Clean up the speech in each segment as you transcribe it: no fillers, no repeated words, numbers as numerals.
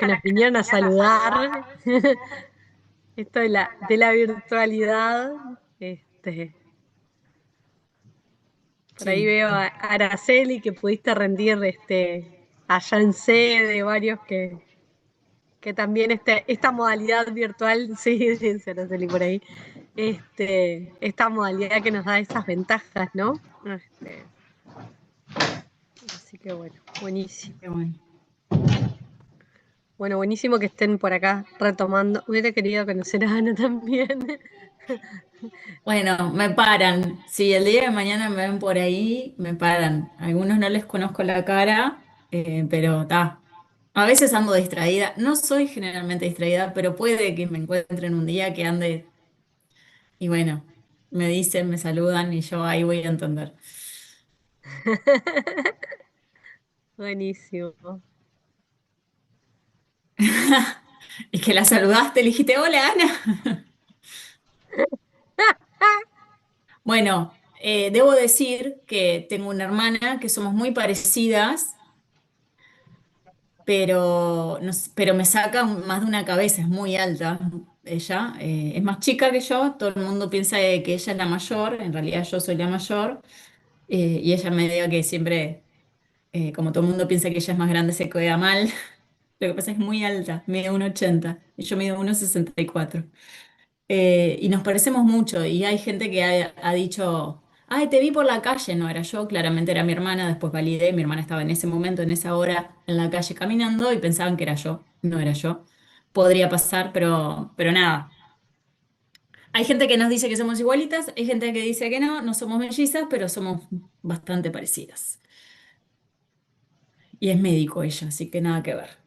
que nos vinieron a saludar. Esto de la virtualidad. Este, por ahí Sí. veo a Araceli que pudiste rendir allá en sede, varios que también esta modalidad virtual, sí, sí, Araceli por ahí, esta modalidad que nos da esas ventajas, ¿no? Así que bueno, buenísimo. Qué bueno. Bueno, buenísimo que estén por acá retomando. Hubiera querido conocer a Ana también. Bueno, me paran. Si el día de mañana me ven por ahí, me paran. Algunos no les conozco la cara, pero está. A veces ando distraída. No soy generalmente distraída, pero puede que me encuentren un día que ande y bueno, me dicen, me saludan y yo ahí voy a entender. Buenísimo. Y que la saludaste, le dijiste, hola Ana. Bueno, debo decir que tengo una hermana que somos muy parecidas, pero, pero me saca más de una cabeza, es muy alta ella, es más chica que yo, todo el mundo piensa que ella es la mayor, en realidad yo soy la mayor, y ella me diga que siempre, como todo el mundo piensa que ella es más grande, se queda mal. Lo que pasa es que es muy alta, mide 1,80 y yo mido 1,64. Y nos parecemos mucho y hay gente que ha dicho, ay, te vi por la calle, no era yo, claramente era mi hermana, después validé, mi hermana estaba en ese momento, en esa hora, en la calle caminando y pensaban que era yo, no era yo. Podría pasar, pero nada. Hay gente que nos dice que somos igualitas, hay gente que dice que no, no somos mellizas, pero somos bastante parecidas. Y es médico ella, así que nada que ver.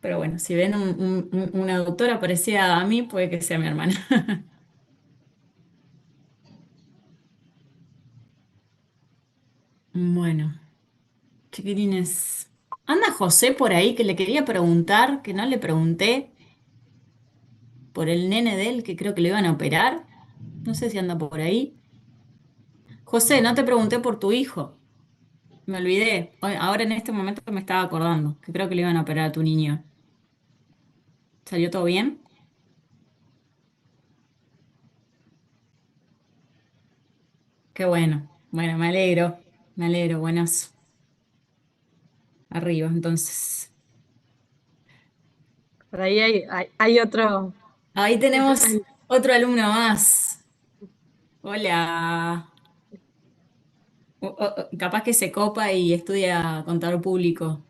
Pero bueno, si ven una doctora parecida a mí, puede que sea mi hermana. Bueno. Chiquilines. Anda José por ahí que le quería preguntar, que no le pregunté por el nene de él, que creo que le iban a operar. No sé si anda por ahí. José, no te pregunté por tu hijo. Me olvidé. Ahora en este momento me estaba acordando, que creo que le iban a operar a tu niño. ¿Salió todo bien? Qué bueno. Bueno, me alegro. Me alegro. Buenas. Arriba, entonces. Por ahí hay otro. Ahí tenemos otro alumno más. Hola. Capaz que se copa y estudia contador público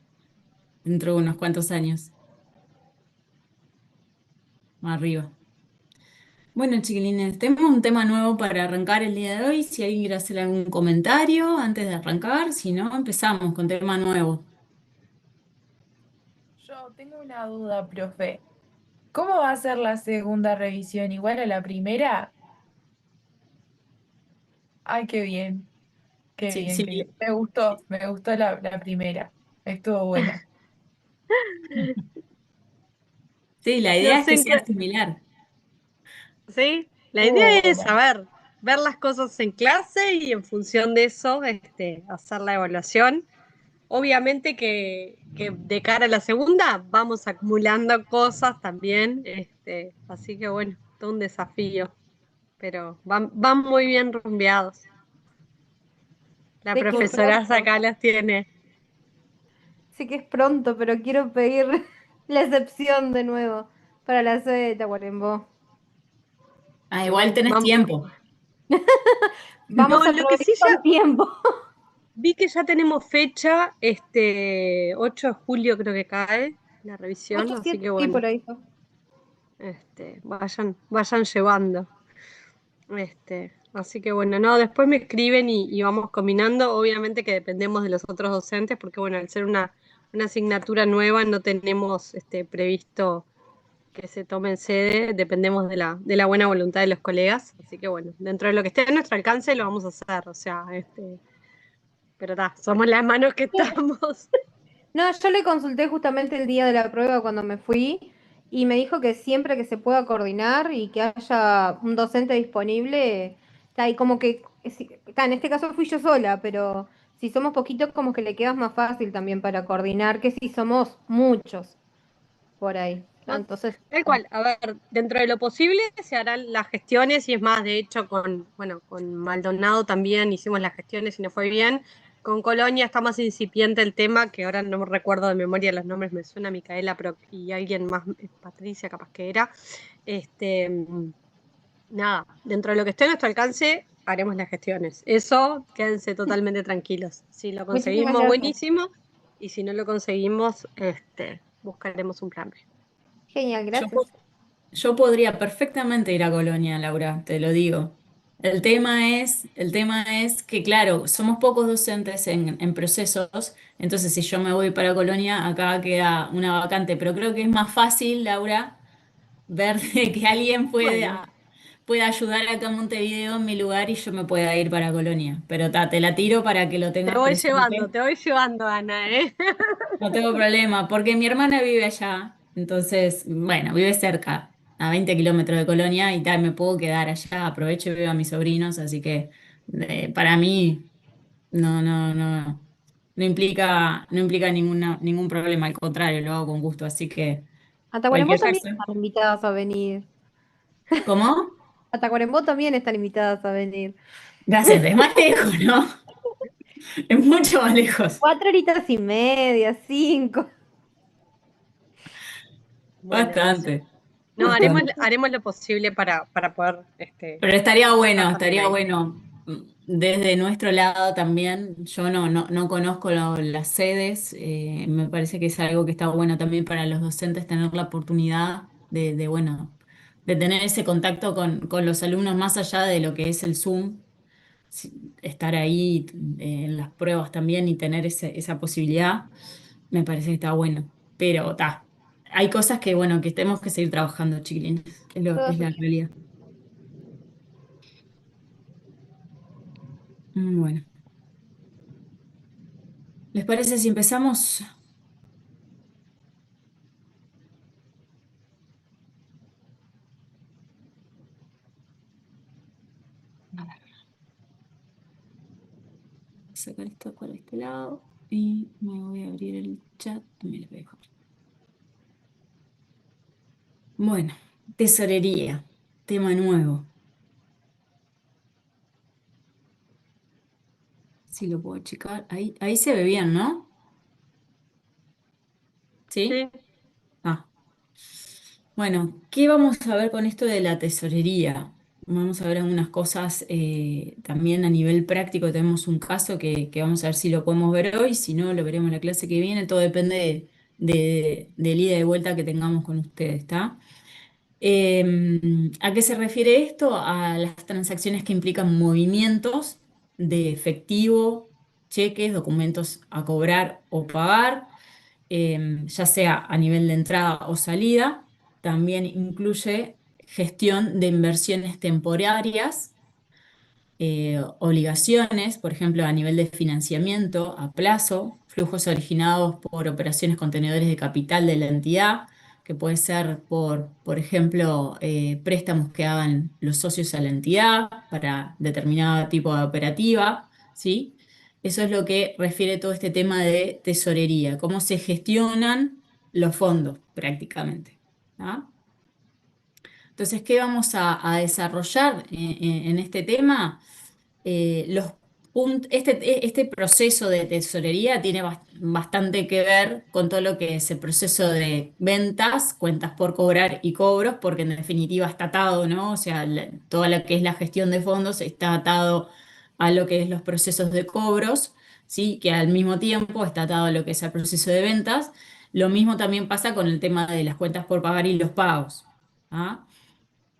dentro de unos cuantos años, más arriba. Bueno, chiquilines, tenemos un tema nuevo para arrancar el día de hoy. Si alguien quiere hacer algún comentario antes de arrancar, si no, empezamos con tema nuevo. Yo tengo una duda, profe. ¿Cómo va a ser la segunda revisión? ¿Igual a la primera? Ay, qué bien, qué Sí, bien, sí, qué bien. Me gustó la primera. Estuvo buena. sí, la No idea es sé que en sea qué. similar. Sí, la idea Estuvo es buena. saber, ver las cosas en clase y en función de eso, hacer la evaluación. Obviamente que de cara a la segunda vamos acumulando cosas también, así que bueno, todo un desafío, pero van muy bien rumbeados. La Sé que es profesora pronto, acá las tiene. sé que es pronto, pero quiero pedir la excepción de nuevo para la sede de Tacuarembó. Ah, igual tenés Vam- tiempo. Vamos no, a lo que aprovechar sí con ya tiempo. vi que ya tenemos fecha, 8 de julio creo que cae la revisión, Ocho así siete que sí, bueno, por ahí fue. vayan llevando. Así que bueno, no, después me escriben y vamos combinando. Obviamente que dependemos de los otros docentes, porque bueno, al ser una asignatura nueva no tenemos previsto que se tome en sede, dependemos de la buena voluntad de los colegas. Así que bueno, dentro de lo que esté a nuestro alcance lo vamos a hacer. O sea, pero está, somos las manos que estamos. No, yo le consulté justamente el día de la prueba cuando me fui y me dijo que siempre que se pueda coordinar y que haya un docente disponible, está ahí como que, en este caso fui yo sola, pero si somos poquitos como que le quedas más fácil también para coordinar que si somos muchos. por ahí. No, Entonces, tal cual, a ver, dentro de lo posible se harán las gestiones y es más, de hecho, con Maldonado también hicimos las gestiones y nos fue bien. Con Colonia está más incipiente el tema, que ahora no me recuerdo de memoria los nombres, me suena Micaela y alguien más, Patricia capaz que era. Este, nada, dentro de lo que esté a nuestro alcance, haremos las gestiones. Eso, quédense totalmente tranquilos. Si lo muchísimas conseguimos, gracias. buenísimo, y si no lo conseguimos, buscaremos un plan B. Genial, Yo, gracias. yo podría perfectamente ir a Colonia, Laura, te lo digo. El tema es que, claro, somos pocos docentes en procesos, entonces si yo me voy para Colonia, acá queda una vacante, pero creo que es más fácil, Laura, ver de que alguien Bueno. puede ayudar acá en Montevideo en mi lugar y yo me pueda ir para Colonia. Pero te la tiro para que lo tengas presente. Te voy llevando, Ana, ¿eh? No tengo problema, porque mi hermana vive allá, entonces, bueno, vive cerca, a 20 kilómetros de Colonia y tal, me puedo quedar allá, aprovecho y veo a mis sobrinos, así que para mí no implica ningún problema, al contrario, lo hago con gusto, así que A Tacuarembó cualquier también cosa. están invitadas a venir. ¿Cómo? A Tacuarembó también están invitadas a venir. Gracias, es más lejos, ¿no? Es mucho más lejos, 4 horas y media, 5. Bueno, no sé. bastante, No, haremos, bastante. haremos lo posible para poder Pero estaría estar también ahí. bueno desde nuestro lado también. Yo no conozco las sedes, me parece que es algo que está bueno también para los docentes tener la oportunidad bueno, de tener ese contacto con los alumnos más allá de lo que es el Zoom, estar ahí en las pruebas también y tener esa posibilidad, me parece que está bueno. Pero hay cosas que, bueno, que tenemos que seguir trabajando, chiquilines, es la realidad. Bueno. ¿Les parece si empezamos? A ver, voy a sacar esto para este lado y me voy a abrir el chat. Me lo voy a dejar. Bueno, tesorería, tema nuevo. Si lo puedo checar. Ahí se ve bien, ¿no? ¿Sí? Sí, Ah, bueno, ¿qué vamos a ver con esto de la tesorería? Vamos a ver algunas cosas también a nivel práctico. Tenemos un caso que vamos a ver si lo podemos ver hoy, si no, lo veremos en la clase que viene. Todo depende del ida y vuelta que tengamos con ustedes, ¿está? ¿A qué se refiere esto? A las transacciones que implican movimientos de efectivo, cheques, documentos a cobrar o pagar, ya sea a nivel de entrada o salida. También incluye gestión de inversiones temporarias, obligaciones, por ejemplo, a nivel de financiamiento a plazo, flujos originados por operaciones con tenedores de capital de la entidad, que puede ser por ejemplo, préstamos que hagan los socios a la entidad para determinado tipo de operativa, ¿sí? Eso es lo que refiere todo este tema de tesorería, cómo se gestionan los fondos prácticamente. ¿Ah? Entonces, ¿qué vamos a desarrollar en este tema? Este proceso de tesorería tiene bastante que ver con todo lo que es el proceso de ventas, cuentas por cobrar y cobros, porque en definitiva está atado, ¿no? O sea, toda lo que es la gestión de fondos está atado a lo que es los procesos de cobros, ¿sí? Que al mismo tiempo está atado a lo que es el proceso de ventas. Lo mismo también pasa con el tema de las cuentas por pagar y los pagos. ¿Ah?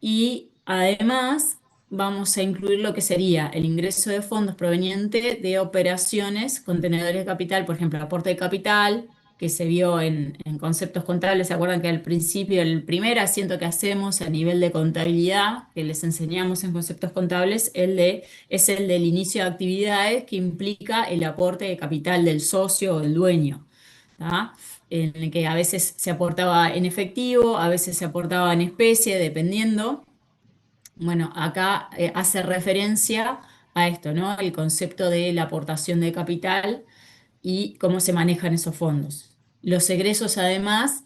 Y además vamos a incluir lo que sería el ingreso de fondos proveniente de operaciones con tenedores de capital, por ejemplo, aporte de capital, que se vio en conceptos contables. ¿Se acuerdan que al principio el primer asiento que hacemos a nivel de contabilidad, que les enseñamos en conceptos contables, es el del inicio de actividades que implica el aporte de capital del socio o del dueño? ¿Tá? En el que a veces se aportaba en efectivo, a veces se aportaba en especie, dependiendo. Bueno, acá hace referencia a esto, ¿no? El concepto de la aportación de capital y cómo se manejan esos fondos. Los egresos, además,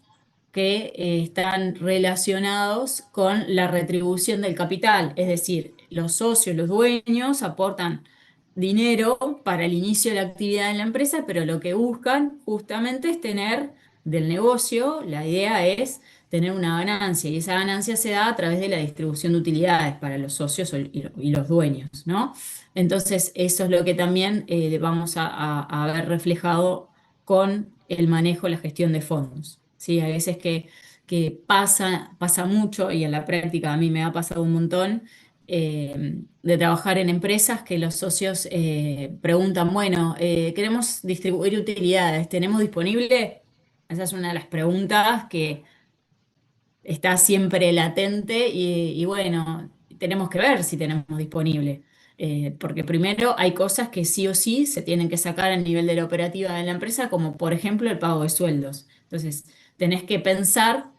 que están relacionados con la retribución del capital, es decir, los socios, los dueños aportan dinero para el inicio de la actividad en la empresa, pero lo que buscan justamente es tener del negocio, la idea es tener una ganancia y esa ganancia se da a través de la distribución de utilidades para los socios y los dueños, ¿no? Entonces, eso es lo que también vamos a ver reflejado con el manejo, la gestión de fondos. ¿Sí? Hay veces que pasa mucho, y en la práctica a mí me ha pasado un montón, de trabajar en empresas que los socios preguntan, bueno, queremos distribuir utilidades, ¿tenemos disponible? Esa es una de las preguntas que está siempre latente y bueno, tenemos que ver si tenemos disponible. Porque primero hay cosas que sí o sí se tienen que sacar a nivel de la operativa de la empresa, como por ejemplo el pago de sueldos. Entonces, tenés que pensar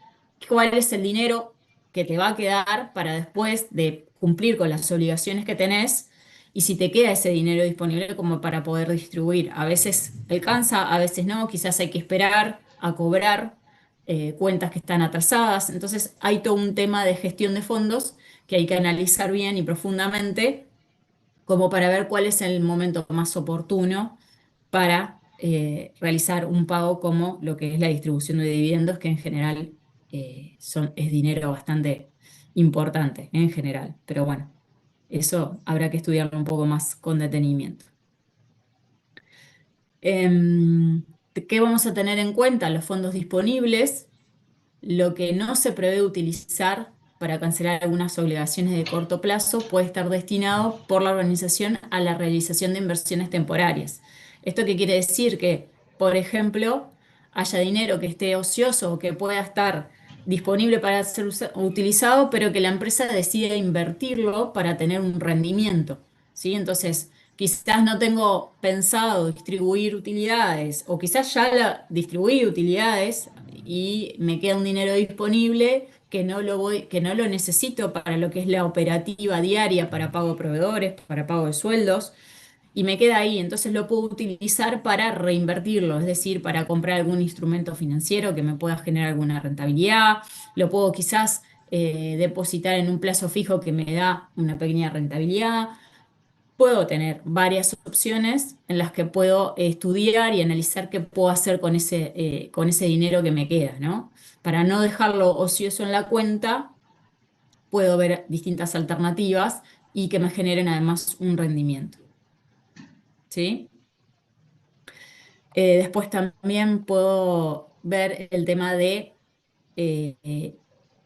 cuál es el dinero que te va a quedar para después de cumplir con las obligaciones que tenés y si te queda ese dinero disponible como para poder distribuir. A veces alcanza, a veces no, quizás hay que esperar a cobrar cuentas que están atrasadas. Entonces hay todo un tema de gestión de fondos que hay que analizar bien y profundamente como para ver cuál es el momento más oportuno para realizar un pago como lo que es la distribución de dividendos, que en general es dinero bastante importante en general. Pero bueno, eso habrá que estudiarlo un poco más con detenimiento. Em, ¿Qué vamos a tener en cuenta? Los fondos disponibles, lo que no se prevé utilizar para cancelar algunas obligaciones de corto plazo puede estar destinado por la organización a la realización de inversiones temporarias. ¿Esto qué quiere decir? Que, por ejemplo, haya dinero que esté ocioso o que pueda estar disponible para ser utilizado, pero que la empresa decida invertirlo para tener un rendimiento, ¿sí? Entonces, quizás no tengo pensado distribuir utilidades o quizás ya distribuí utilidades y me queda un dinero disponible que no lo necesito para lo que es la operativa diaria, para pago de proveedores, para pago de sueldos, y me queda ahí. Entonces lo puedo utilizar para reinvertirlo, es decir, para comprar algún instrumento financiero que me pueda generar alguna rentabilidad. Lo puedo quizás depositar en un plazo fijo que me da una pequeña rentabilidad. Puedo tener varias opciones en las que puedo estudiar y analizar qué puedo hacer con ese dinero que me queda, ¿no? Para no dejarlo ocioso en la cuenta, puedo ver distintas alternativas y que me generen además un rendimiento, ¿sí? Después también puedo ver el tema de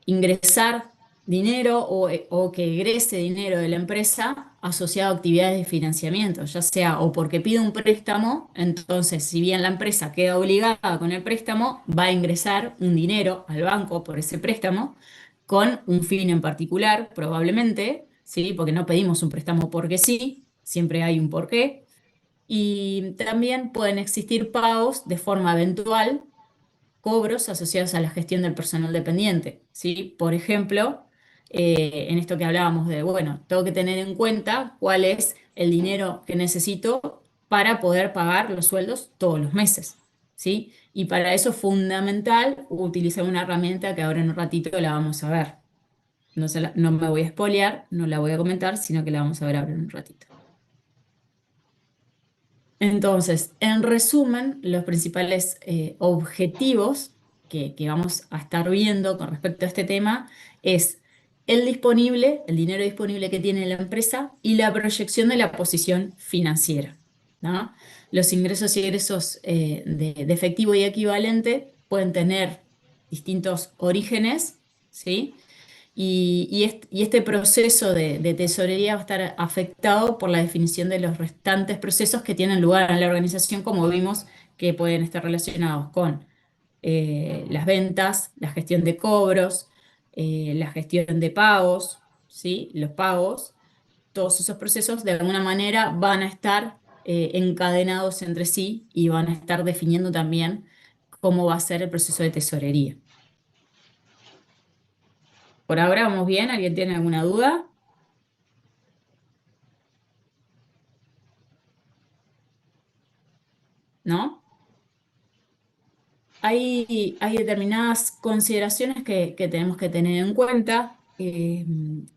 ingresar dinero o que egrese dinero de la empresa asociado a actividades de financiamiento, ya sea o porque pide un préstamo, entonces si bien la empresa queda obligada con el préstamo, va a ingresar un dinero al banco por ese préstamo con un fin en particular, probablemente, ¿sí? Porque no pedimos un préstamo porque sí, siempre hay un porqué. Y también pueden existir pagos de forma eventual, cobros asociados a la gestión del personal dependiente, ¿sí? Por ejemplo, en esto que hablábamos de, bueno, tengo que tener en cuenta cuál es el dinero que necesito para poder pagar los sueldos todos los meses, ¿sí? Y para eso es fundamental utilizar una herramienta que ahora en un ratito la vamos a ver. No me voy a spoilear, no la voy a comentar, sino que la vamos a ver ahora en un ratito. Entonces, en resumen, los principales objetivos que vamos a estar viendo con respecto a este tema es el dinero disponible que tiene la empresa y la proyección de la posición financiera, ¿no? Los ingresos y egresos de efectivo y equivalente pueden tener distintos orígenes, ¿sí? Y este proceso de tesorería va a estar afectado por la definición de los restantes procesos que tienen lugar en la organización, como vimos, que pueden estar relacionados con las ventas, la gestión de cobros, la gestión de pagos, ¿sí? Los pagos, todos esos procesos de alguna manera van a estar encadenados entre sí y van a estar definiendo también cómo va a ser el proceso de tesorería. Por ahora vamos bien, ¿alguien tiene alguna duda? ¿No? hay determinadas consideraciones que tenemos que tener en cuenta,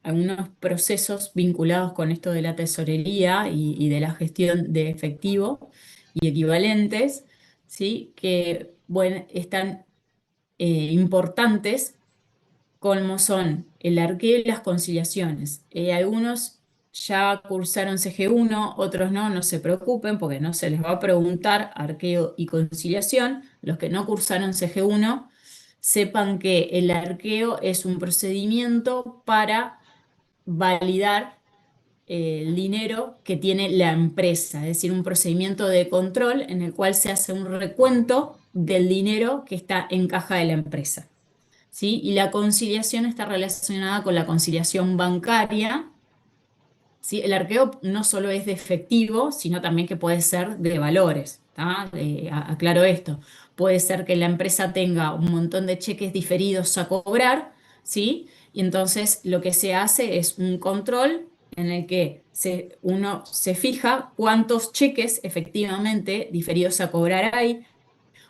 algunos procesos vinculados con esto de la tesorería y de la gestión de efectivo y equivalentes, ¿sí? Que bueno, están importantes como son el arqueo y las conciliaciones. Algunos ya cursaron CG1, otros no, no se preocupen porque no se les va a preguntar arqueo y conciliación. Los que no cursaron CG1, sepan que el arqueo es un procedimiento para validar el dinero que tiene la empresa, es decir, un procedimiento de control en el cual se hace un recuento del dinero que está en caja de la empresa. ¿Sí? Y la conciliación está relacionada con la conciliación bancaria. ¿Sí? El arqueo no solo es de efectivo, sino también que puede ser de valores. ¿Tá? Aclaro esto. Puede ser que la empresa tenga un montón de cheques diferidos a cobrar, ¿sí? Y entonces lo que se hace es un control en el que uno se fija cuántos cheques efectivamente diferidos a cobrar hay,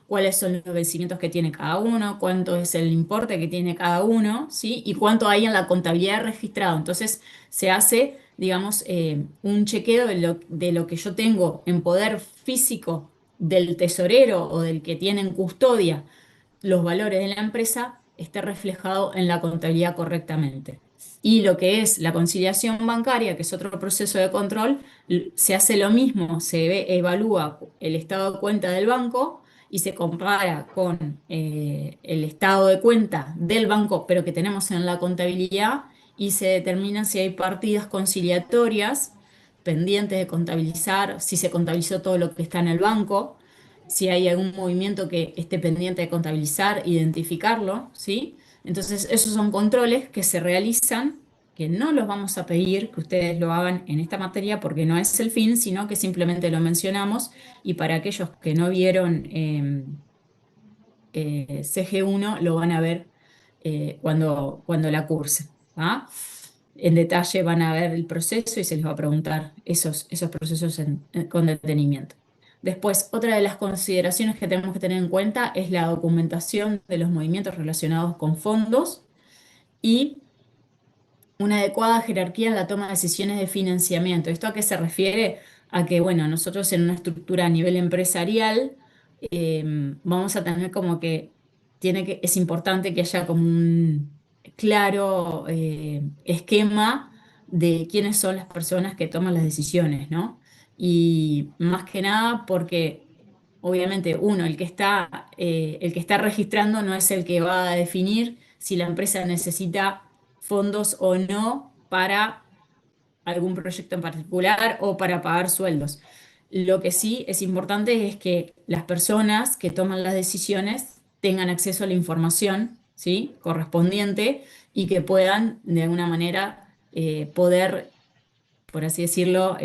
cuáles son los vencimientos que tiene cada uno, cuánto es el importe que tiene cada uno, ¿sí? Y cuánto hay en la contabilidad registrado. Entonces se hace, digamos, un chequeo de lo que yo tengo en poder físico del tesorero o del que tiene en custodia los valores de la empresa, esté reflejado en la contabilidad correctamente. Y lo que es la conciliación bancaria, que es otro proceso de control, se hace lo mismo, evalúa el estado de cuenta del banco y se compara con el estado de cuenta del banco, pero que tenemos en la contabilidad, y se determina si hay partidas conciliatorias pendientes de contabilizar, si se contabilizó todo lo que está en el banco, si hay algún movimiento que esté pendiente de contabilizar, identificarlo, ¿sí? Entonces, esos son controles que se realizan, que no los vamos a pedir que ustedes lo hagan en esta materia porque no es el fin, sino que simplemente lo mencionamos, y para aquellos que no vieron CG1 lo van a ver cuando la cursen. ¿Ah? En detalle van a ver el proceso y se les va a preguntar esos procesos con detenimiento. Después, otra de las consideraciones que tenemos que tener en cuenta es la documentación de los movimientos relacionados con fondos y una adecuada jerarquía en la toma de decisiones de financiamiento. ¿Esto a qué se refiere? A que, bueno, nosotros en una estructura a nivel empresarial vamos a tener como que es importante que haya como un claro esquema de quiénes son las personas que toman las decisiones, ¿no? Y más que nada porque obviamente uno, el que está registrando no es el que va a definir si la empresa necesita fondos o no para algún proyecto en particular o para pagar sueldos. Lo que sí es importante es que las personas que toman las decisiones tengan acceso a la información, ¿sí? Correspondiente, y que puedan de alguna manera poder, por así decirlo,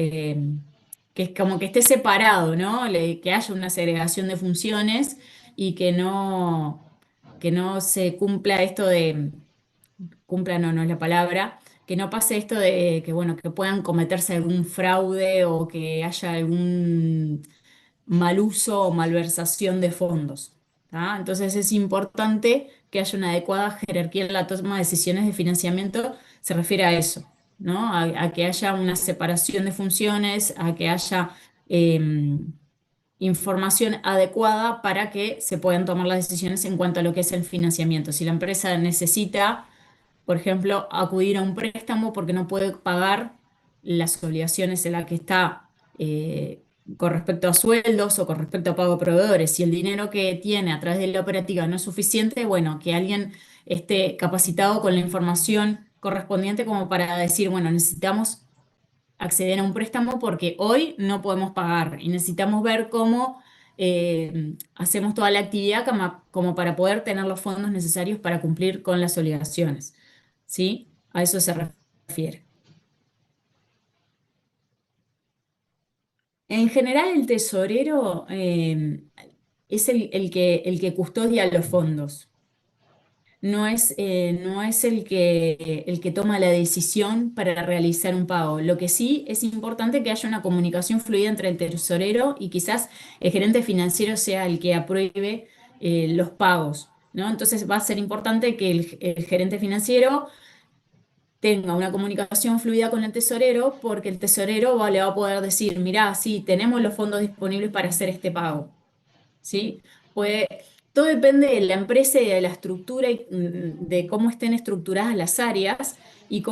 que es como que esté separado, ¿no? Que haya una segregación de funciones y que no se cumpla esto de cumpla no es la palabra, que no pase esto de que, bueno, que puedan cometerse algún fraude o que haya algún mal uso o malversación de fondos. ¿Tá? Entonces es importante que haya una adecuada jerarquía en la toma de decisiones de financiamiento, se refiere a eso, ¿no? A que haya una separación de funciones, a que haya información adecuada para que se puedan tomar las decisiones en cuanto a lo que es el financiamiento. Si la empresa necesita, por ejemplo, acudir a un préstamo porque no puede pagar las obligaciones en las que está con respecto a sueldos o con respecto a pago de proveedores. Si el dinero que tiene a través de la operativa no es suficiente, bueno, que alguien esté capacitado con la información correspondiente como para decir, bueno, necesitamos acceder a un préstamo porque hoy no podemos pagar y necesitamos ver cómo hacemos toda la actividad como para poder tener los fondos necesarios para cumplir con las obligaciones. ¿Sí? A eso se refiere. En general, el tesorero es el que custodia los fondos. No es el que toma la decisión para realizar un pago. Lo que sí es importante que haya una comunicación fluida entre el tesorero y quizás el gerente financiero sea el que apruebe los pagos, ¿no? Entonces va a ser importante que el gerente financiero tenga una comunicación fluida con el tesorero, porque el tesorero le va a poder decir, mirá, sí, tenemos los fondos disponibles para hacer este pago, ¿sí? Pues todo depende de la empresa y de la estructura y de cómo estén estructuradas las áreas y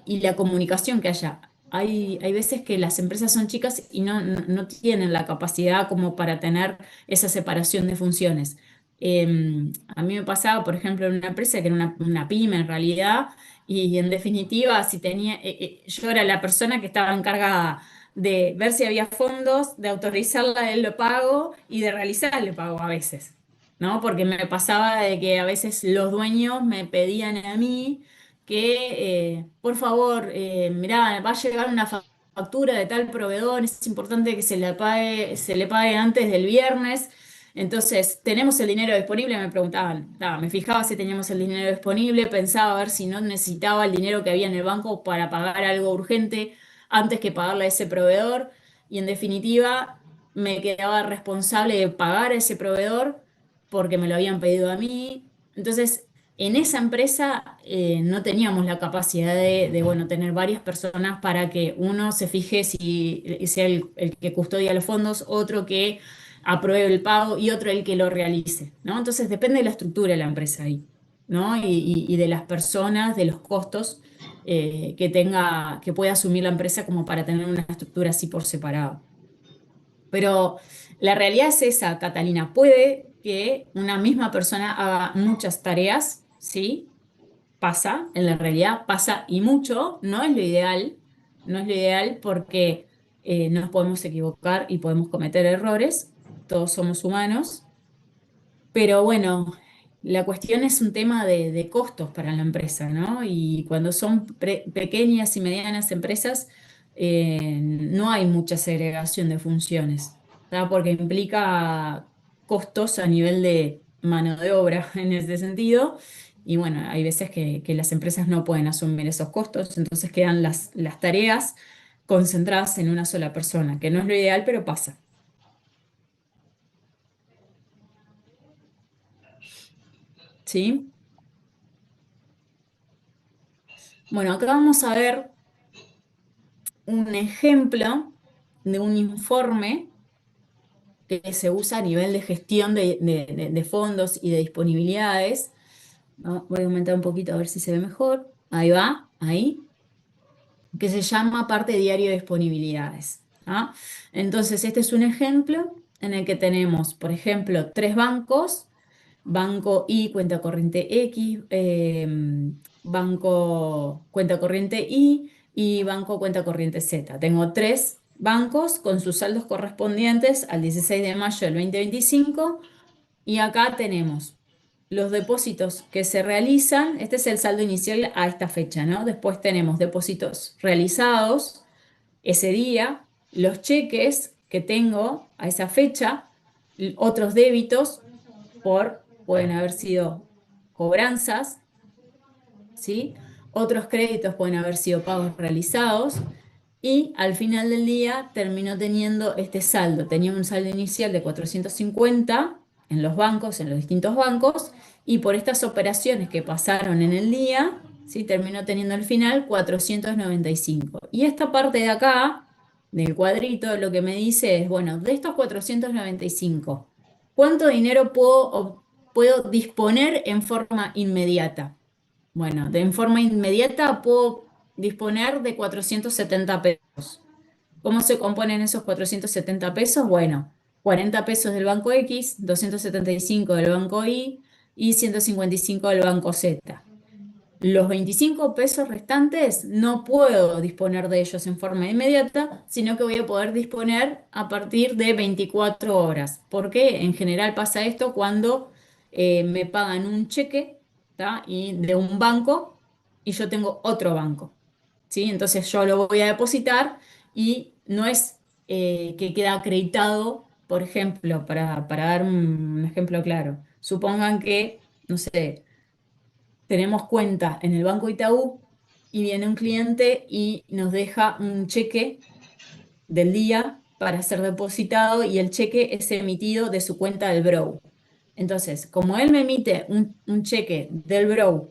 y la comunicación que haya. Hay veces que las empresas son chicas y no tienen la capacidad como para tener esa separación de funciones. A mí me pasaba, por ejemplo, en una empresa que era una pyme en realidad, y en definitiva, si tenía, yo era la persona que estaba encargada de ver si había fondos, de autorizarla el pago y de realizar el pago a veces, ¿no? Porque me pasaba de que a veces los dueños me pedían a mí que, por favor, mirá, va a llegar una factura de tal proveedor, es importante que se le pague antes del viernes. Entonces, ¿tenemos el dinero disponible? Me preguntaban. Me fijaba si teníamos el dinero disponible, pensaba a ver si no necesitaba el dinero que había en el banco para pagar algo urgente antes que pagarle a ese proveedor, y en definitiva me quedaba responsable de pagar a ese proveedor porque me lo habían pedido a mí. Entonces, en esa empresa no teníamos la capacidad bueno, tener varias personas para que uno se fije si sea el que custodia los fondos, otro que apruebe el pago y otro el que lo realice, ¿no? Entonces depende de la estructura de la empresa ahí, ¿no? Y de las personas, de los costos que pueda asumir la empresa como para tener una estructura así por separado. Pero la realidad es esa, Catalina. Puede que una misma persona haga muchas tareas, ¿sí? Pasa, en la realidad pasa y mucho, no es lo ideal, no es lo ideal porque nos podemos equivocar y podemos cometer errores, todos somos humanos, pero bueno, la cuestión es un tema de costos para la empresa, ¿no? Y cuando son pequeñas y medianas empresas, no hay mucha segregación de funciones, ¿tá? Porque implica costos a nivel de mano de obra en ese sentido. Y bueno, hay veces que las empresas no pueden asumir esos costos, entonces quedan las tareas concentradas en una sola persona, que no es lo ideal, pero pasa. ¿Sí? Bueno, acá vamos a ver un ejemplo de un informe que se usa a nivel de gestión de fondos y de disponibilidades, ¿no? Voy a aumentar un poquito a ver si se ve mejor. Ahí va, ahí, que se llama parte diario de disponibilidades. ¿Ah? Entonces, este es un ejemplo en el que tenemos, por ejemplo, tres bancos: Banco Y, cuenta corriente X, Banco cuenta corriente y Banco cuenta corriente Z. Tengo tres bancos con sus saldos correspondientes al 16 de mayo del 2025, y acá tenemos los depósitos que se realizan. Este es el saldo inicial a esta fecha, ¿no? Después tenemos depósitos realizados ese día, los cheques que tengo a esa fecha, otros débitos pueden haber sido cobranzas, ¿sí? Otros créditos pueden haber sido pagos realizados, y al final del día terminó teniendo este saldo. Tenía un saldo inicial de 450 en los bancos, en los distintos bancos, y por estas operaciones que pasaron en el día, ¿sí? Terminó teniendo al final 495. Y esta parte de acá, del cuadrito, lo que me dice es, bueno, de estos 495, ¿cuánto dinero puedo disponer en forma inmediata? Bueno, en forma inmediata puedo disponer de 470 pesos. ¿Cómo se componen esos 470 pesos? Bueno, 40 pesos del banco X, 275 del banco y 155 del banco Z. Los 25 pesos restantes no puedo disponer de ellos en forma inmediata, sino que voy a poder disponer a partir de 24 horas. ¿Por qué? En general pasa esto cuando me pagan un cheque, ¿tá? Y de un banco, y yo tengo otro banco, ¿sí? Entonces yo lo voy a depositar y no es que queda acreditado, por ejemplo, para dar un ejemplo claro. Supongan que, no sé, tenemos cuenta en el Banco Itaú y viene un cliente y nos deja un cheque del día para ser depositado, y el cheque es emitido de su cuenta del Brow. Entonces, como él me emite un cheque del Brow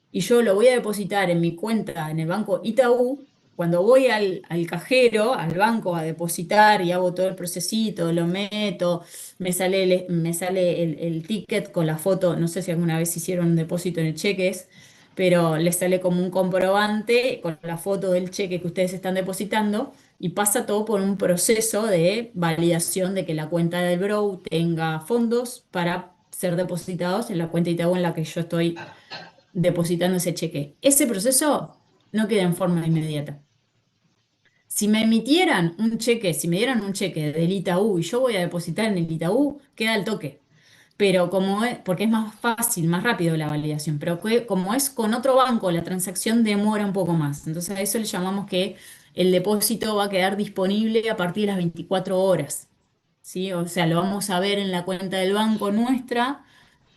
y yo lo voy a depositar en mi cuenta en el banco Itaú, cuando voy al cajero, al banco a depositar y hago todo el procesito, lo meto, me sale el ticket con la foto, no sé si alguna vez hicieron un depósito en el cheques, pero les sale como un comprobante con la foto del cheque que ustedes están depositando y pasa todo por un proceso de validación de que la cuenta del Brow tenga fondos para ser depositados en la cuenta Itaú en la que yo estoy depositando ese cheque. Ese proceso no queda en forma inmediata. Si me emitieran un cheque, si me dieran un cheque del Itaú y yo voy a depositar en el Itaú, queda al toque. Pero como es, porque es más fácil, más rápido la validación, pero como es con otro banco, la transacción demora un poco más. Entonces a eso le llamamos que el depósito va a quedar disponible a partir de las 24 horas. ¿Sí? O sea, lo vamos a ver en la cuenta del banco nuestra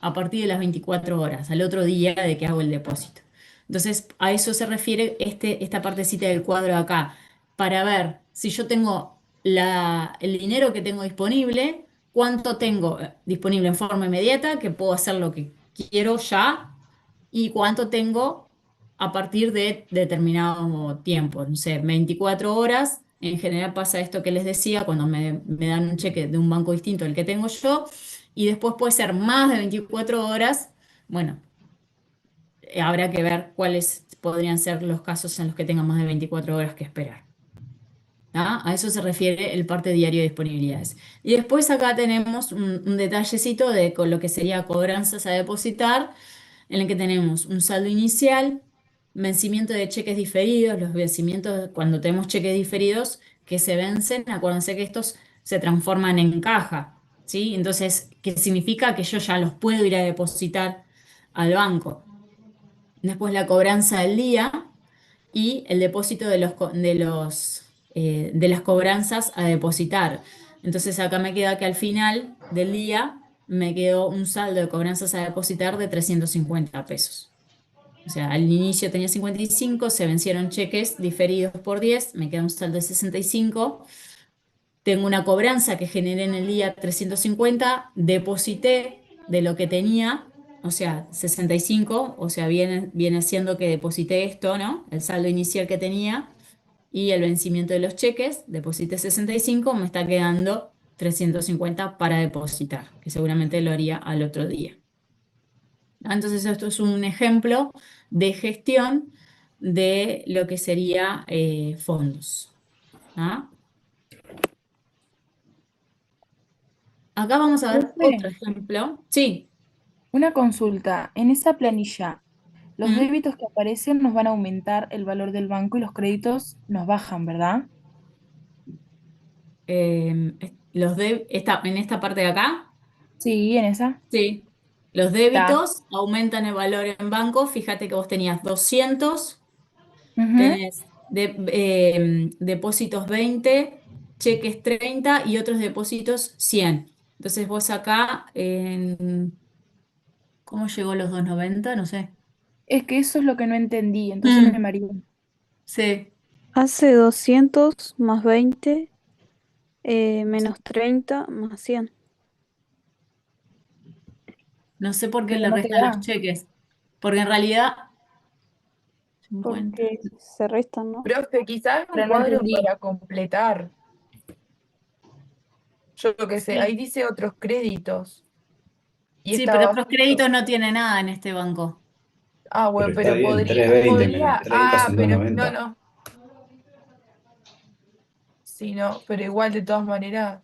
a partir de las 24 horas, al otro día de que hago el depósito. Entonces, a eso se refiere esta partecita del cuadro de acá, para ver si yo tengo el dinero que tengo disponible, cuánto tengo disponible en forma inmediata, que puedo hacer lo que quiero ya, y cuánto tengo a partir de determinado tiempo, no sé, 24 horas. En general pasa esto que les decía, cuando me dan un cheque de un banco distinto al que tengo yo, y después puede ser más de 24 horas. Bueno, habrá que ver cuáles podrían ser los casos en los que tengan más de 24 horas que esperar. ¿Ah? A eso se refiere el parte diario de disponibilidades. Y después acá tenemos un detallecito de con lo que sería cobranzas a depositar, en el que tenemos un saldo inicial, vencimiento de cheques diferidos, los vencimientos, cuando tenemos cheques diferidos que se vencen, acuérdense que estos se transforman en caja, ¿sí? Entonces, ¿qué significa? Que yo ya los puedo ir a depositar al banco. Después la cobranza del día y el depósito de las cobranzas a depositar. Entonces acá me queda que al final del día me quedó un saldo de cobranzas a depositar de 350 pesos. O sea, al inicio tenía 55, se vencieron cheques diferidos por 10, me queda un saldo de 65. Tengo una cobranza que generé en el día 350, deposité de lo que tenía, o sea, 65, o sea, viene siendo que deposité esto, ¿no? El saldo inicial que tenía y el vencimiento de los cheques, deposité 65, me está quedando 350 para depositar, que seguramente lo haría al otro día. Entonces, esto es un ejemplo de gestión de lo que sería fondos. ¿Ah? Acá vamos a ver Profe, otro ejemplo. Sí, una consulta. En esa planilla, los ¿Mm? débitos que aparecen nos van a aumentar el valor del banco y los créditos nos bajan, ¿verdad? En esta parte de acá, Sí, en esa. sí. Los Está. débitos aumentan el valor en banco. Fíjate que vos tenías 200, Ujú. tenés depósitos 20, cheques 30 y otros depósitos 100. Entonces vos acá, ¿cómo llegó los 290? No sé. Es que eso es lo que no entendí, entonces me Mm, mareé. sí. Hace 200 más 20 menos 30 más 100. No sé por qué Pero le no te restan los da. cheques. Porque en realidad, 50. Porque se restan, ¿no? Profe, quizás un Pero no cuadro entendí. para completar. Yo lo que sé, Sí. ahí dice otros créditos. Y Sí, pero estaba otros justo. créditos no tiene nada en este banco. Ah, Pero bueno, está pero bien, podría, 320 menos podría. 30 Ah, son pero no, 290. no. Sí, no, pero igual de todas maneras.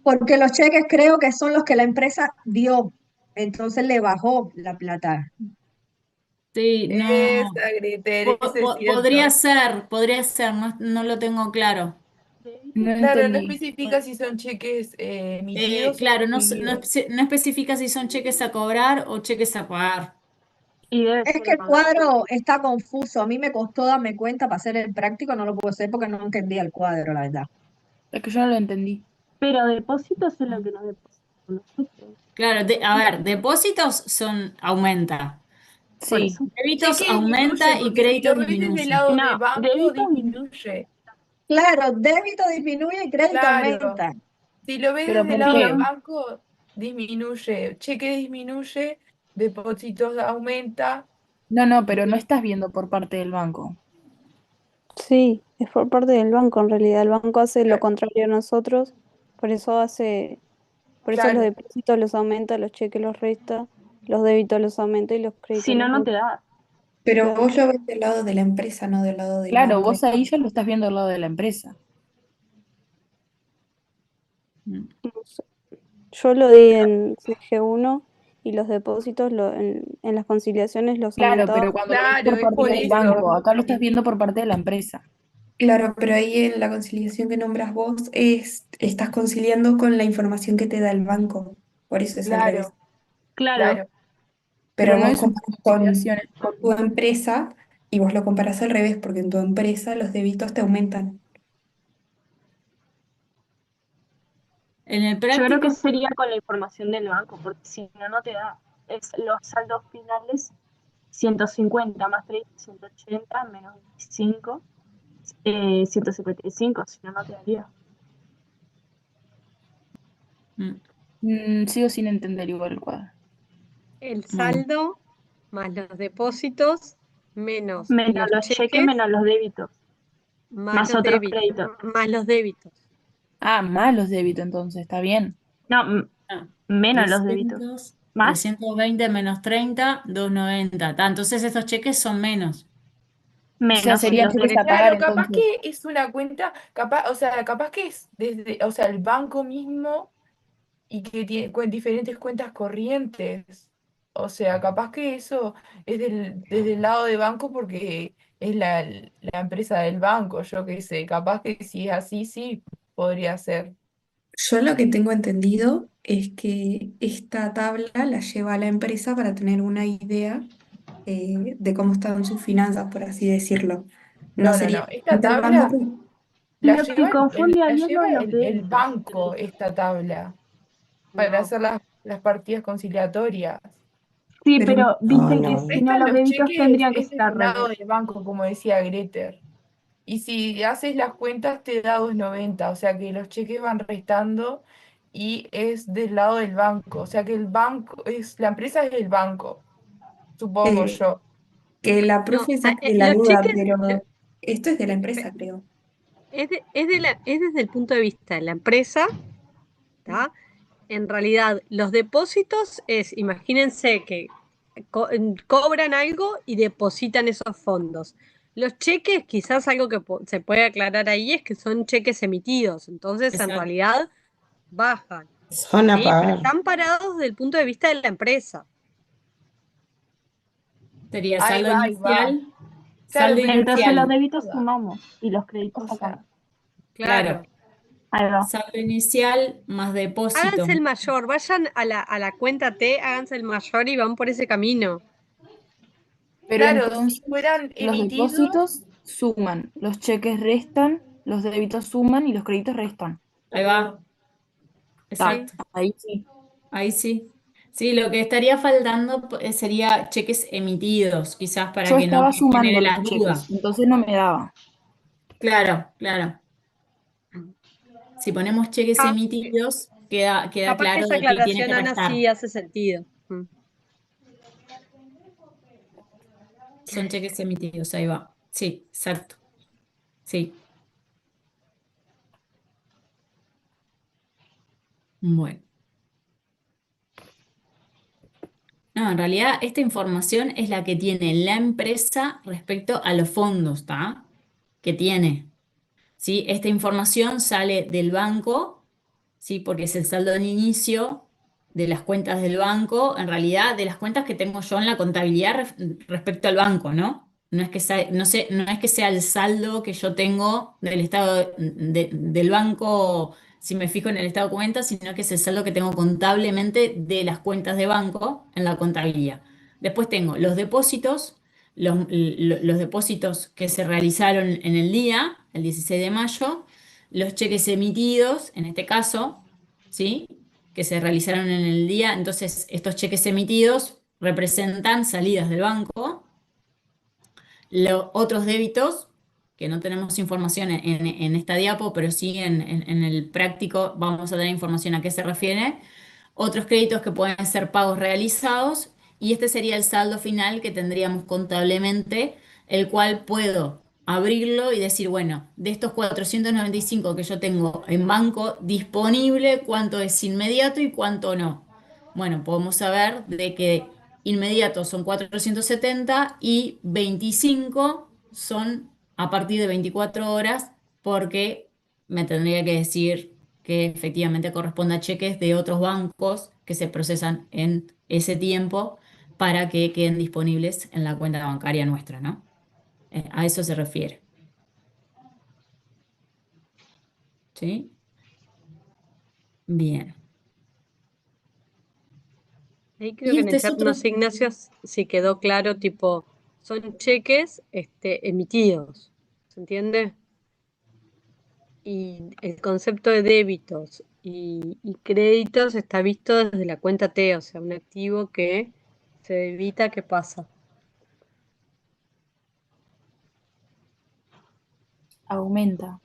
Porque los cheques creo que son los que la empresa dio, entonces le bajó la plata. Sí, no. Esa, Gretel, ese es Podría cierto. ser, no, no lo tengo claro. No Claro, no entendí. especifica si son cheques emitidos o Claro, recibidos. no especifica si son cheques a cobrar o cheques a pagar. Y debe Es ser que el más. cuadro está confuso. A mí me costó darme cuenta para hacer el práctico, no lo puedo hacer porque no entendía el cuadro, la verdad. Es que yo no lo entendí. Pero depósitos es lo que nos depositamos nosotros. Claro, a ver, depósitos aumenta. Por Sí. eso. Débitos Cheques disminuye, aumenta y porque si lo créditos ves desde el disminuye. lado de No, banco, débito disminuye. Claro, débito disminuye y crédito Claro. aumenta. Si lo ves ¿Pero desde el por lado de qué? banco, disminuye, cheque disminuye, depósitos aumenta. No, pero no estás viendo por parte del banco. Sí, es por parte del banco en realidad. El banco hace lo Cla- contrario a nosotros, por eso hace, por eso los Claro, depósitos los aumenta, los cheques los resta, los débitos los aumenta y los Si créditos no, los no te resta. da. Pero Claro, vos lo ves del lado de la empresa, no del lado del Claro, banco. vos ahí ya lo estás viendo al lado de la empresa. Mm. no sé. Yo lo di en CG1 y los depósitos en las conciliaciones los Claro, aumentaba. pero cuando lo ves claro, por es parte por del eso. banco, acá lo estás viendo por parte de la empresa. Claro, pero ahí en la conciliación que nombras vos estás conciliando con la información que te da el banco. Por eso es al revés. Claro, Claro. claro. Pero Pero no vos es una comparás conciliación. con tu empresa y vos lo comparás al revés, porque en tu empresa los débitos te aumentan. En el Yo creo que práctico, sería con la información del banco, porque si no, no te da. Es los saldos finales, 150 más 30, 180 menos 25, 155, si no, no te daría. Sigo sin entender igual el cuadro. El bueno, saldo más los depósitos menos Menos los los cheques, cheques menos los débitos, más más los otros débitos, créditos. más los débitos. Ah, más los débitos entonces, está bien. No, no, menos los débitos. 300, ¿Más? 320 menos 30, 290. Entonces estos cheques son menos. O sea, Menos serían los cheques débitos. a pagar Claro, capaz entonces. que es una cuenta, capaz, o sea, capaz que es desde, o sea, el banco mismo y que tiene diferentes cuentas corrientes. O sea, capaz que eso es desde el lado de banco porque es la empresa del banco, yo qué sé, capaz que si es así, sí, podría ser. Yo lo que tengo entendido es que esta tabla la lleva la empresa para tener una idea de cómo están sus finanzas, por así decirlo. No No, no, sería no, esta tanto el banco. tabla la Lo que lleva confunde la ahí es lo lleva de los el débitos. banco, esta tabla, para No, hacer las partidas conciliatorias. Sí, Pero pero no, viste que Quien si no. no resta los los débitos cheques tendrían que es estar del al lado revés. del banco, como decía Greter. Y si haces las cuentas te da 290, o sea que los cheques van restando y es del lado del banco. O sea que el banco la empresa es el banco, supongo Eh, yo. que la no, profe saque la los duda, cheques pero esto es de la pe- empresa, creo. es desde el punto de vista de la empresa, ¿tá? En realidad, los depósitos imagínense que cobran algo y depositan esos fondos. Los cheques, quizás algo que se puede aclarar ahí es que son cheques emitidos, entonces en Exacto. realidad bajan, Son a ¿sí? Pero pagar. están parados desde el punto de vista de la empresa. Sería Ahí saldo va, ahí va. inicial, Claro, saldo pero no Entonces los inicial, hay débitos nada. sumamos y los créditos O sacamos. sea, claro, Claro. Ahí va. saldo inicial más depósito. Háganse el mayor, vayan a la cuenta T, háganse el mayor y van por ese camino. Pero claro, si entonces fueran los emitidos, depósitos suman, los cheques restan, los débitos suman y los créditos restan. Ahí va, Está, Sí. exacto. ahí sí. Ahí sí. Sí, lo que estaría faltando sería cheques emitidos, quizás para Yo que no estaba genere sumando la los duda. cheques, entonces no me daba. Claro, claro. Si ponemos cheques Ah, emitidos, queda capaz que claro esa de que tiene que aclaración, Ana, restar. sí hace sentido. Son cheques emitidos, ahí va. Sí, exacto. Sí. Bueno. No, en realidad esta información es la que tiene la empresa respecto a los fondos, ¿está? Que tiene. ¿Sí? Esta información sale del banco, ¿sí? Porque es el saldo de inicio de las cuentas del banco, en realidad de las cuentas que tengo yo en la contabilidad respecto al banco, ¿no? No es que sea, no sé, no es que sea el saldo que yo tengo del estado del banco, si me fijo en el estado de cuentas, sino que es el saldo que tengo contablemente de las cuentas de banco en la contabilidad. Después tengo los depósitos, los depósitos que se realizaron en el día, el 16 de mayo, los cheques emitidos, en este caso, ¿sí? Que se realizaron en el día. Entonces, estos cheques emitidos representan salidas del banco. Los otros débitos, que no tenemos información en esta diapo, pero sí en el práctico vamos a tener información a qué se refiere. otros créditos que pueden ser pagos realizados, y este sería el saldo final que tendríamos contablemente, el cual puedo abrirlo y decir, bueno, de estos 495 que yo tengo en banco disponible, cuánto es inmediato y cuánto no. Bueno, podemos saber de que inmediato son 470 y 25 son a partir de 24 horas, porque me tendría que decir que efectivamente corresponde a cheques de otros bancos que se procesan en ese tiempo para que queden disponibles en la cuenta bancaria nuestra, ¿no? A eso se refiere. ¿Sí? Bien. Ahí creo Y que en este el es chat, no otro. sé, Ignacio, si quedó claro, tipo, son cheques emitidos, ¿se entiende? Y el concepto de débitos y créditos está visto desde la cuenta T, o sea, un activo que se debita, ¿qué pasa? Aumenta.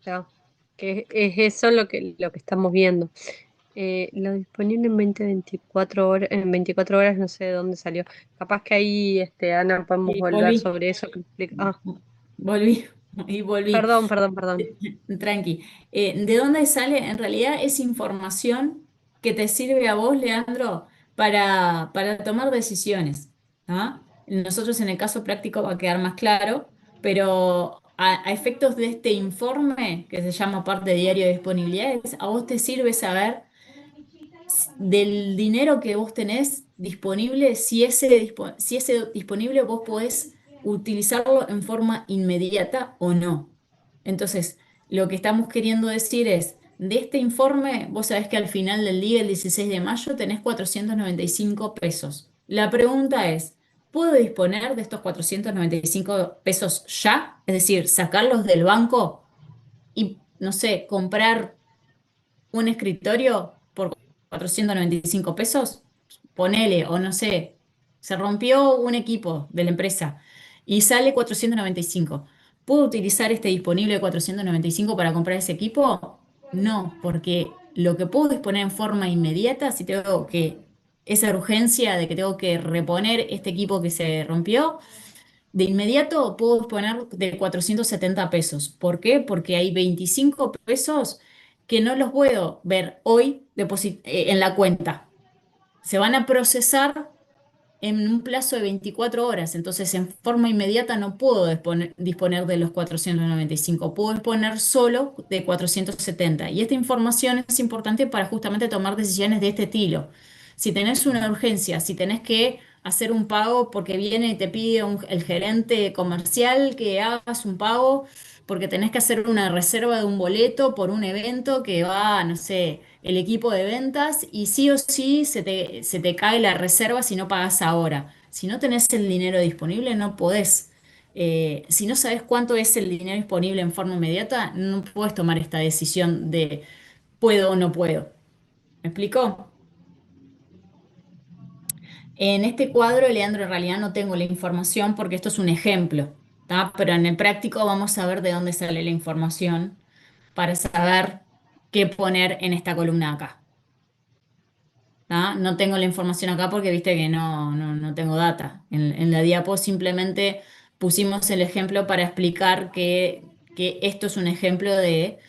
¿Ya? Que es eso lo que estamos viendo. Lo disponible en 24 horas, en 24 horas no sé de dónde salió. Capaz que ahí, Ana, podemos Y volver volví, sobre eso. volví, y volví. Perdón, perdón, perdón. Tranqui. ¿De dónde sale? En realidad es información que te sirve a vos, Leandro, para tomar decisiones. ¿Ah? Nosotros en el caso práctico va a quedar más claro, pero a efectos de este informe, que se llama parte de diario de disponibilidades, a vos te sirve saber del dinero que vos tenés disponible, si ese disponible vos podés utilizarlo en forma inmediata o no. Entonces, lo que estamos queriendo decir es, de este informe, vos sabés que al final del día, el 16 de mayo, tenés 495 pesos. La pregunta es, ¿puedo disponer de estos 495 pesos ya? Es decir, sacarlos del banco y, no sé, comprar un escritorio por 495 pesos, ponele, o no sé, se rompió un equipo de la empresa y sale 495. ¿Puedo utilizar este disponible de 495 para comprar ese equipo? No, porque lo que puedo disponer en forma inmediata, si tengo que, esa urgencia de que tengo que reponer este equipo que se rompió, de inmediato puedo disponer de 470 pesos. ¿Por qué? Porque hay 25 pesos que no los puedo ver hoy en la cuenta. Se van a procesar en un plazo de 24 horas, entonces en forma inmediata no puedo disponer de los 495, puedo disponer solo de 470. Y esta información es importante para justamente tomar decisiones de este estilo. Si tenés una urgencia, si tenés que hacer un pago porque viene y te pide el gerente comercial que hagas un pago porque tenés que hacer una reserva de un boleto por un evento que va, no sé, el equipo de ventas, y sí o sí se te cae la reserva si no pagas ahora. Si no tenés el dinero disponible, no podés. Si no sabes cuánto es el dinero disponible en forma inmediata, no puedes tomar esta decisión de puedo o no puedo. ¿Me explico? En este cuadro, Leandro, en realidad no tengo la información porque esto es un ejemplo, ¿tá? Pero en el práctico vamos a ver de dónde sale la información para saber qué poner en esta columna acá. ¿Tá? No tengo la información acá porque viste que no tengo data. En la diapo simplemente pusimos el ejemplo para explicar que esto es un ejemplo de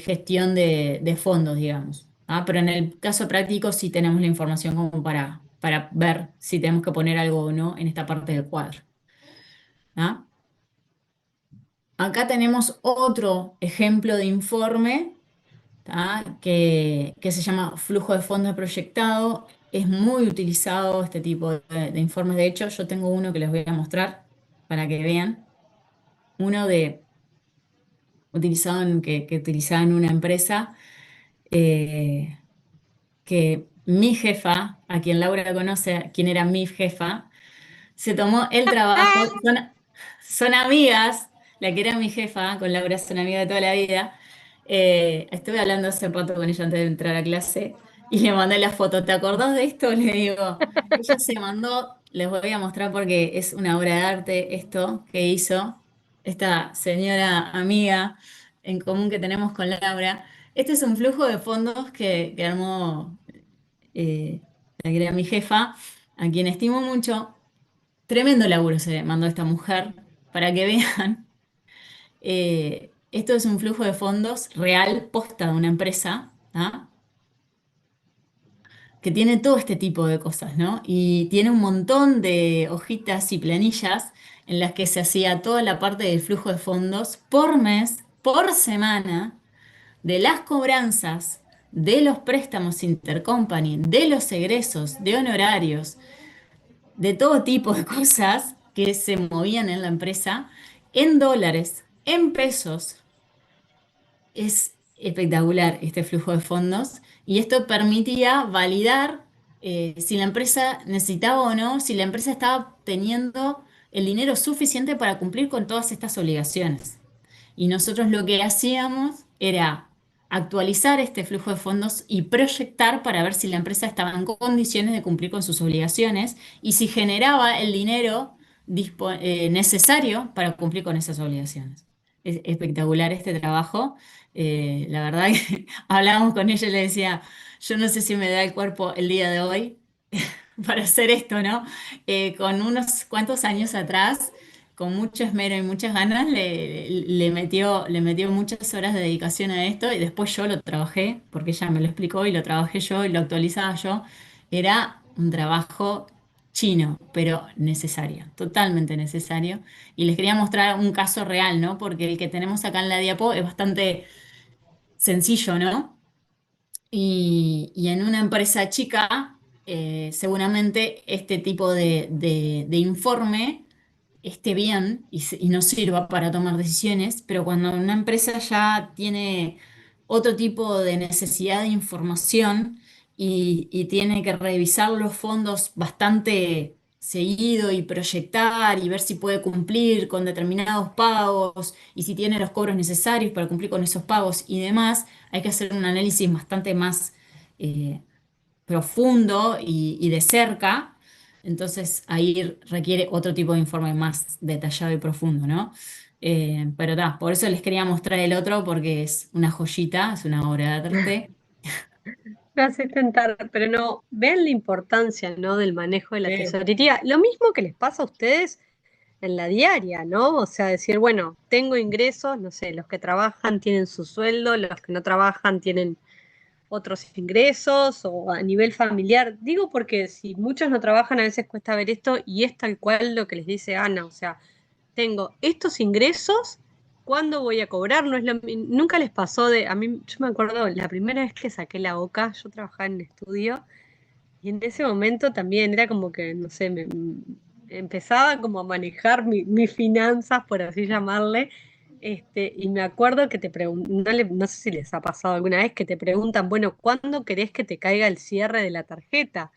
gestión de fondos, digamos. ¿Ah? Pero en el caso práctico sí tenemos la información como para ver si tenemos que poner algo o no en esta parte del cuadro. ¿Ah? Acá tenemos otro ejemplo de informe, ¿tá? Que se llama flujo de fondos proyectado. Es muy utilizado este tipo de informes. De hecho, yo tengo uno que les voy a mostrar para que vean. Uno que utilizaba en una empresa, eh, que mi jefa, a quien Laura conoce, quien era mi jefa, se tomó el trabajo, son amigas, la que era mi jefa, con Laura son amigas de toda la vida. Estuve hablando hace rato con ella antes de entrar a clase y le mandé la foto. ¿Te acordás de esto? Le digo, ella se mandó, les voy a mostrar porque es una obra de arte esto que hizo esta señora amiga en común que tenemos con Laura. Este es un flujo de fondos que armó la que era mi jefa, a quien estimo mucho. Tremendo laburo se mandó esta mujer, para que vean. Esto es un flujo de fondos real, posta de una empresa, ¿ah? Que tiene todo este tipo de cosas, ¿no? Y tiene un montón de hojitas y planillas en las que se hacía toda la parte del flujo de fondos por mes, por semana, de las cobranzas, de los préstamos intercompany, de los egresos, de honorarios, de todo tipo de cosas que se movían en la empresa, en dólares, en pesos. Es espectacular este flujo de fondos y esto permitía validar si la empresa necesitaba o no, si la empresa estaba teniendo el dinero suficiente para cumplir con todas estas obligaciones. Y nosotros lo que hacíamos era actualizar este flujo de fondos y proyectar para ver si la empresa estaba en condiciones de cumplir con sus obligaciones y si generaba el dinero necesario para cumplir con esas obligaciones. Es espectacular este trabajo. La verdad que hablábamos con ella y le decía, yo no sé si me da el cuerpo el día de hoy para hacer esto, ¿no? Con unos cuantos años atrás, con mucho esmero y muchas ganas, le metió muchas horas de dedicación a esto y después yo lo trabajé, porque ella me lo explicó y lo trabajé yo y lo actualizaba yo. Era un trabajo chino, pero necesario, totalmente necesario. Y les quería mostrar un caso real, ¿no? Porque el que tenemos acá en la diapo es bastante sencillo, ¿no? Y en una empresa chica, seguramente este tipo de informe esté bien y nos sirva para tomar decisiones, pero cuando una empresa ya tiene otro tipo de necesidad de información y tiene que revisar los fondos bastante seguido y proyectar y ver si puede cumplir con determinados pagos y si tiene los cobros necesarios para cumplir con esos pagos y demás, hay que hacer un análisis bastante más eh, profundo y de cerca. Entonces ahí requiere otro tipo de informe más detallado y profundo, ¿no? Pero por eso les quería mostrar el otro porque es una joyita, es una obra de arte. Me hace tentar, pero no, vean la importancia, ¿no? Del manejo de la Sí. tesorería. Lo mismo que les pasa a ustedes en la diaria, ¿no? O sea, decir, bueno, tengo ingresos, no sé, los que trabajan tienen su sueldo, los que no trabajan tienen otros ingresos o a nivel familiar. Digo porque si muchos no trabajan, a veces cuesta ver esto y es tal cual lo que les dice Ana, o sea, tengo estos ingresos, ¿cuándo voy a cobrar? No es nunca les pasó a mí, yo me acuerdo la primera vez que saqué la boca, yo trabajaba en un estudio y en ese momento también era como que, no sé, empezaba como a manejar mis finanzas, por así llamarle, y me acuerdo que te preguntan, no sé si les ha pasado alguna vez, que te preguntan, bueno, ¿cuándo querés que te caiga el cierre de la tarjeta?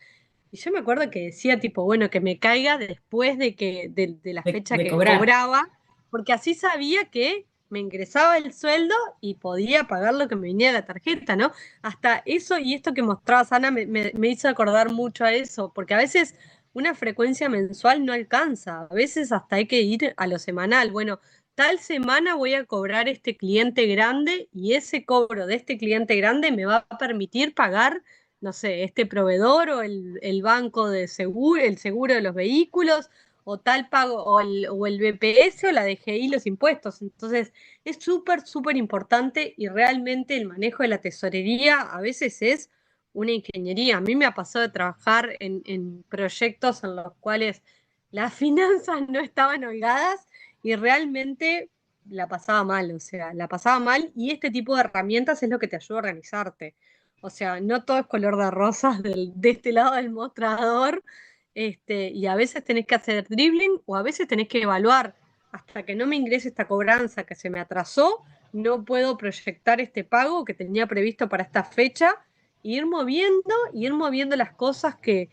Y yo me acuerdo que decía tipo, bueno, que me caiga después de la fecha De que cobrar. cobraba, porque así sabía que me ingresaba el sueldo y podía pagar lo que me venía de la tarjeta, ¿no? Hasta eso y esto que mostrabas, Ana, me hizo acordar mucho a eso, porque a veces una frecuencia mensual no alcanza, a veces hasta hay que ir a lo semanal. Bueno, tal semana voy a cobrar este cliente grande y ese cobro de este cliente grande me va a permitir pagar, no sé, este proveedor o el banco de seguro, el seguro de los vehículos, o tal pago, o el BPS o la DGI, los impuestos. Entonces, es súper, súper importante y realmente el manejo de la tesorería a veces es una ingeniería. A mí me ha pasado de trabajar en proyectos en los cuales las finanzas no estaban holgadas y realmente la pasaba mal, o sea, la pasaba mal y este tipo de herramientas es lo que te ayuda a organizarte. O sea, no todo es color de rosas de este lado del mostrador, y a veces tenés que hacer dribbling o a veces tenés que evaluar. Hasta que no me ingrese esta cobranza que se me atrasó, no puedo proyectar este pago que tenía previsto para esta fecha, e ir moviendo las cosas que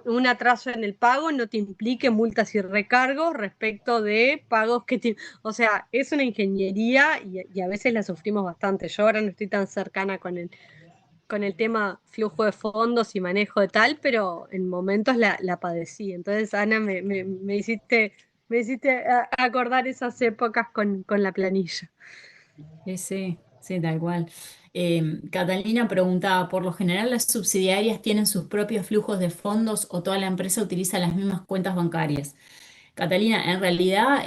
un atraso en el pago no te implique multas y recargos respecto de pagos que te... O sea, es una ingeniería y a veces la sufrimos bastante. Yo ahora no estoy tan cercana con el tema flujo de fondos y manejo de tal, pero en momentos la padecí. Entonces, Ana, me hiciste acordar esas épocas con la planilla. Sí, sí, Sí, tal cual. Catalina preguntaba, ¿por lo general las subsidiarias tienen sus propios flujos de fondos o toda la empresa utiliza las mismas cuentas bancarias? Catalina, en realidad,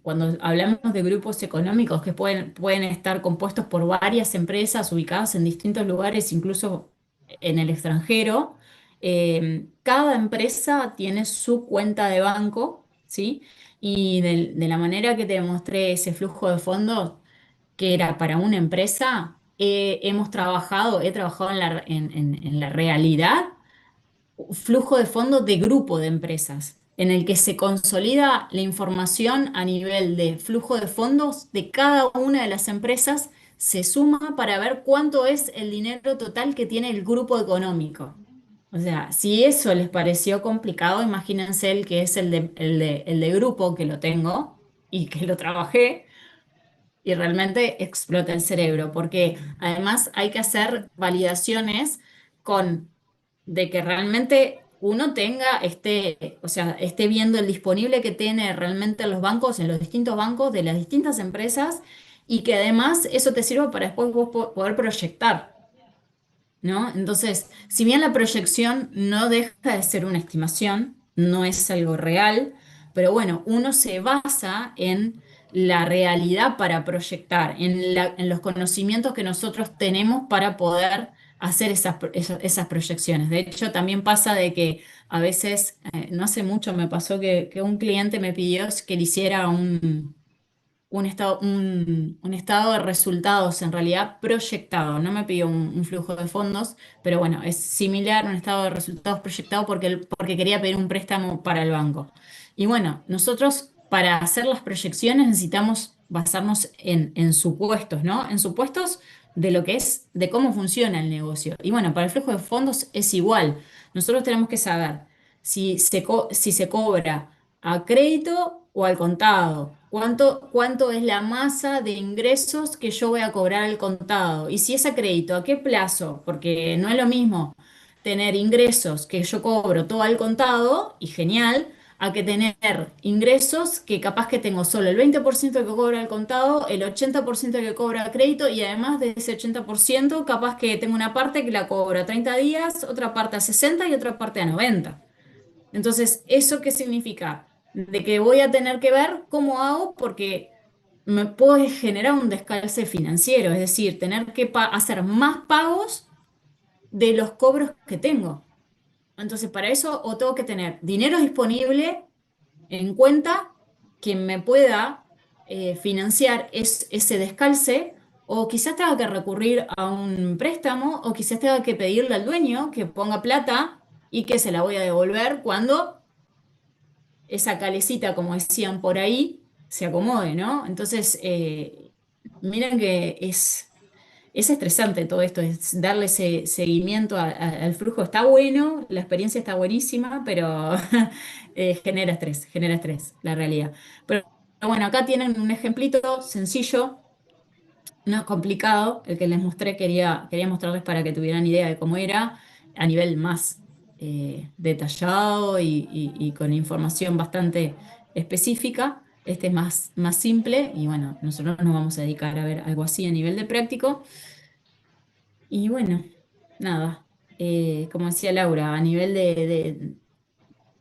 cuando hablamos de grupos económicos que pueden estar compuestos por varias empresas ubicadas en distintos lugares, incluso en el extranjero, cada empresa tiene su cuenta de banco, ¿sí? Y de la manera que te mostré ese flujo de fondos, que era para una empresa, he trabajado en la realidad flujo de fondos de grupo de empresas, en el que se consolida la información a nivel de flujo de fondos de cada una de las empresas, se suma para ver cuánto es el dinero total que tiene el grupo económico. O sea, si eso les pareció complicado, imagínense el que es el de grupo, que lo tengo y que lo trabajé. Y realmente explota el cerebro, porque además hay que hacer validaciones con de que realmente uno o sea, esté viendo el disponible que tiene realmente los bancos, en los distintos bancos de las distintas empresas, y que además eso te sirva para después vos poder proyectar, ¿no? Entonces, si bien la proyección no deja de ser una estimación, no es algo real, pero bueno, uno se basa en la realidad para proyectar, en los conocimientos que nosotros tenemos para poder hacer esas proyecciones. De hecho, también pasa de que a veces, no hace mucho me pasó que un cliente me pidió que le hiciera un estado de resultados en realidad proyectado. No me pidió un flujo de fondos, pero bueno, es similar a un estado de resultados proyectado porque quería pedir un préstamo para el banco. Y bueno, nosotros para hacer las proyecciones necesitamos basarnos en supuestos, ¿no? En supuestos de lo que es, de cómo funciona el negocio. Y bueno, para el flujo de fondos es igual. Nosotros tenemos que saber si se cobra a crédito o al contado. ¿Cuánto es la masa de ingresos que yo voy a cobrar al contado? Y si es a crédito, ¿a qué plazo? Porque no es lo mismo tener ingresos que yo cobro todo al contado, y genial, a que tener ingresos que capaz que tengo solo el 20% que cobro al contado, el 80% que cobro a crédito, y además de ese 80% capaz que tengo una parte que la cobro a 30 días, otra parte a 60 y otra parte a 90. Entonces, ¿eso qué significa? De que voy a tener que ver cómo hago, porque me puede generar un descalce financiero, es decir, tener que hacer más pagos de los cobros que tengo. Entonces, para eso o tengo que tener dinero disponible en cuenta que me pueda financiar ese descalce, o quizás tenga que recurrir a un préstamo, o quizás tenga que pedirle al dueño que ponga plata y que se la voy a devolver cuando esa calecita, como decían por ahí, se acomode, ¿no? Entonces, miren que es estresante todo esto, es darle ese seguimiento al flujo. Está bueno, la experiencia está buenísima, pero genera estrés, la realidad. Pero bueno, acá tienen un ejemplito sencillo, no es complicado, el que les mostré, quería mostrarles para que tuvieran idea de cómo era, a nivel más detallado y con información bastante específica. Este es más simple, y bueno, nosotros nos vamos a dedicar a ver algo así a nivel de práctico. Y bueno, nada, como decía Laura, a nivel de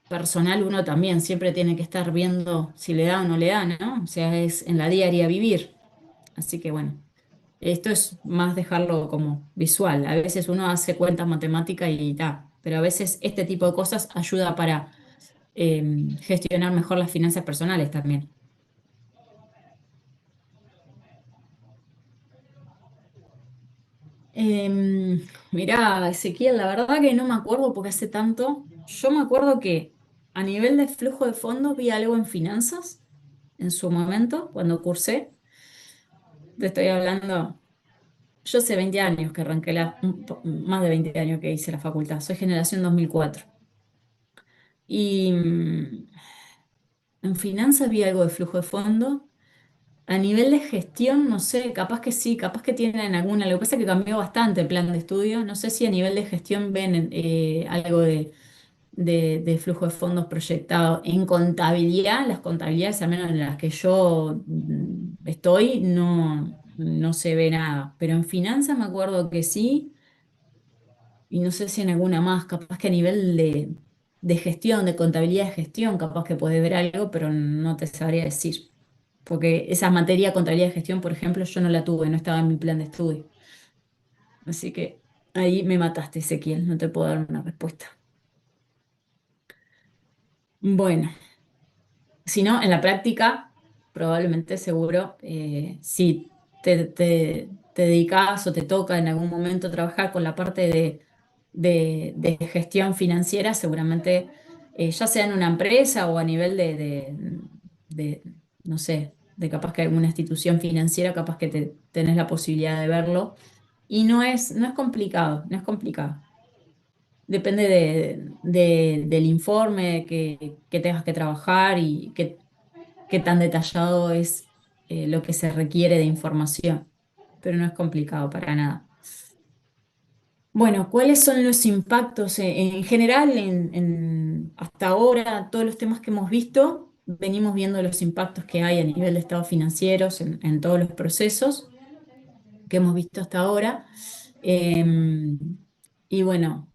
personal uno también siempre tiene que estar viendo si le da o no le da, ¿no? O sea, es en la diaria vivir. Así que bueno. Esto es más dejarlo como visual. A veces uno hace cuentas matemáticas y ta, pero a veces este tipo de cosas ayuda para gestionar mejor las finanzas personales también. Mirá, Ezequiel, la verdad que no me acuerdo porque hace tanto. Yo me acuerdo que a nivel de flujo de fondos vi algo en finanzas en su momento, cuando cursé. Te estoy hablando. Yo hace 20 años que arranqué más de 20 años que hice la facultad. Soy generación 2004. Y en finanzas vi algo de flujo de fondo. A nivel de gestión, no sé, capaz que sí, capaz que tienen alguna. Lo que pasa es que cambió bastante el plan de estudio. No sé si a nivel de gestión ven algo de flujo de fondos proyectado. En contabilidad, las contabilidades, al menos en las que yo estoy, no, no se ve nada. Pero en finanzas me acuerdo que sí, y no sé si en alguna más, capaz que a nivel de gestión, de contabilidad de gestión, capaz que podés ver algo, pero no te sabría decir. Porque esa materia, contabilidad de gestión, por ejemplo, yo no la tuve, no estaba en mi plan de estudio. Así que ahí me mataste, Ezequiel, no te puedo dar una respuesta. Bueno, si no, en la práctica, probablemente seguro, si te dedicas o te toca en algún momento trabajar con la parte de gestión financiera, seguramente, ya sea en una empresa o a nivel de, no sé, de capaz que alguna institución financiera, capaz que tenés la posibilidad de verlo. Y no es complicado, no es complicado. Depende del informe que tengas que trabajar y qué tan detallado es, lo que se requiere de información, pero no es complicado para nada. Bueno, ¿cuáles son los impactos en general hasta ahora, todos los temas que hemos visto? Venimos viendo los impactos que hay a nivel de estados financieros en todos los procesos que hemos visto hasta ahora. Y bueno,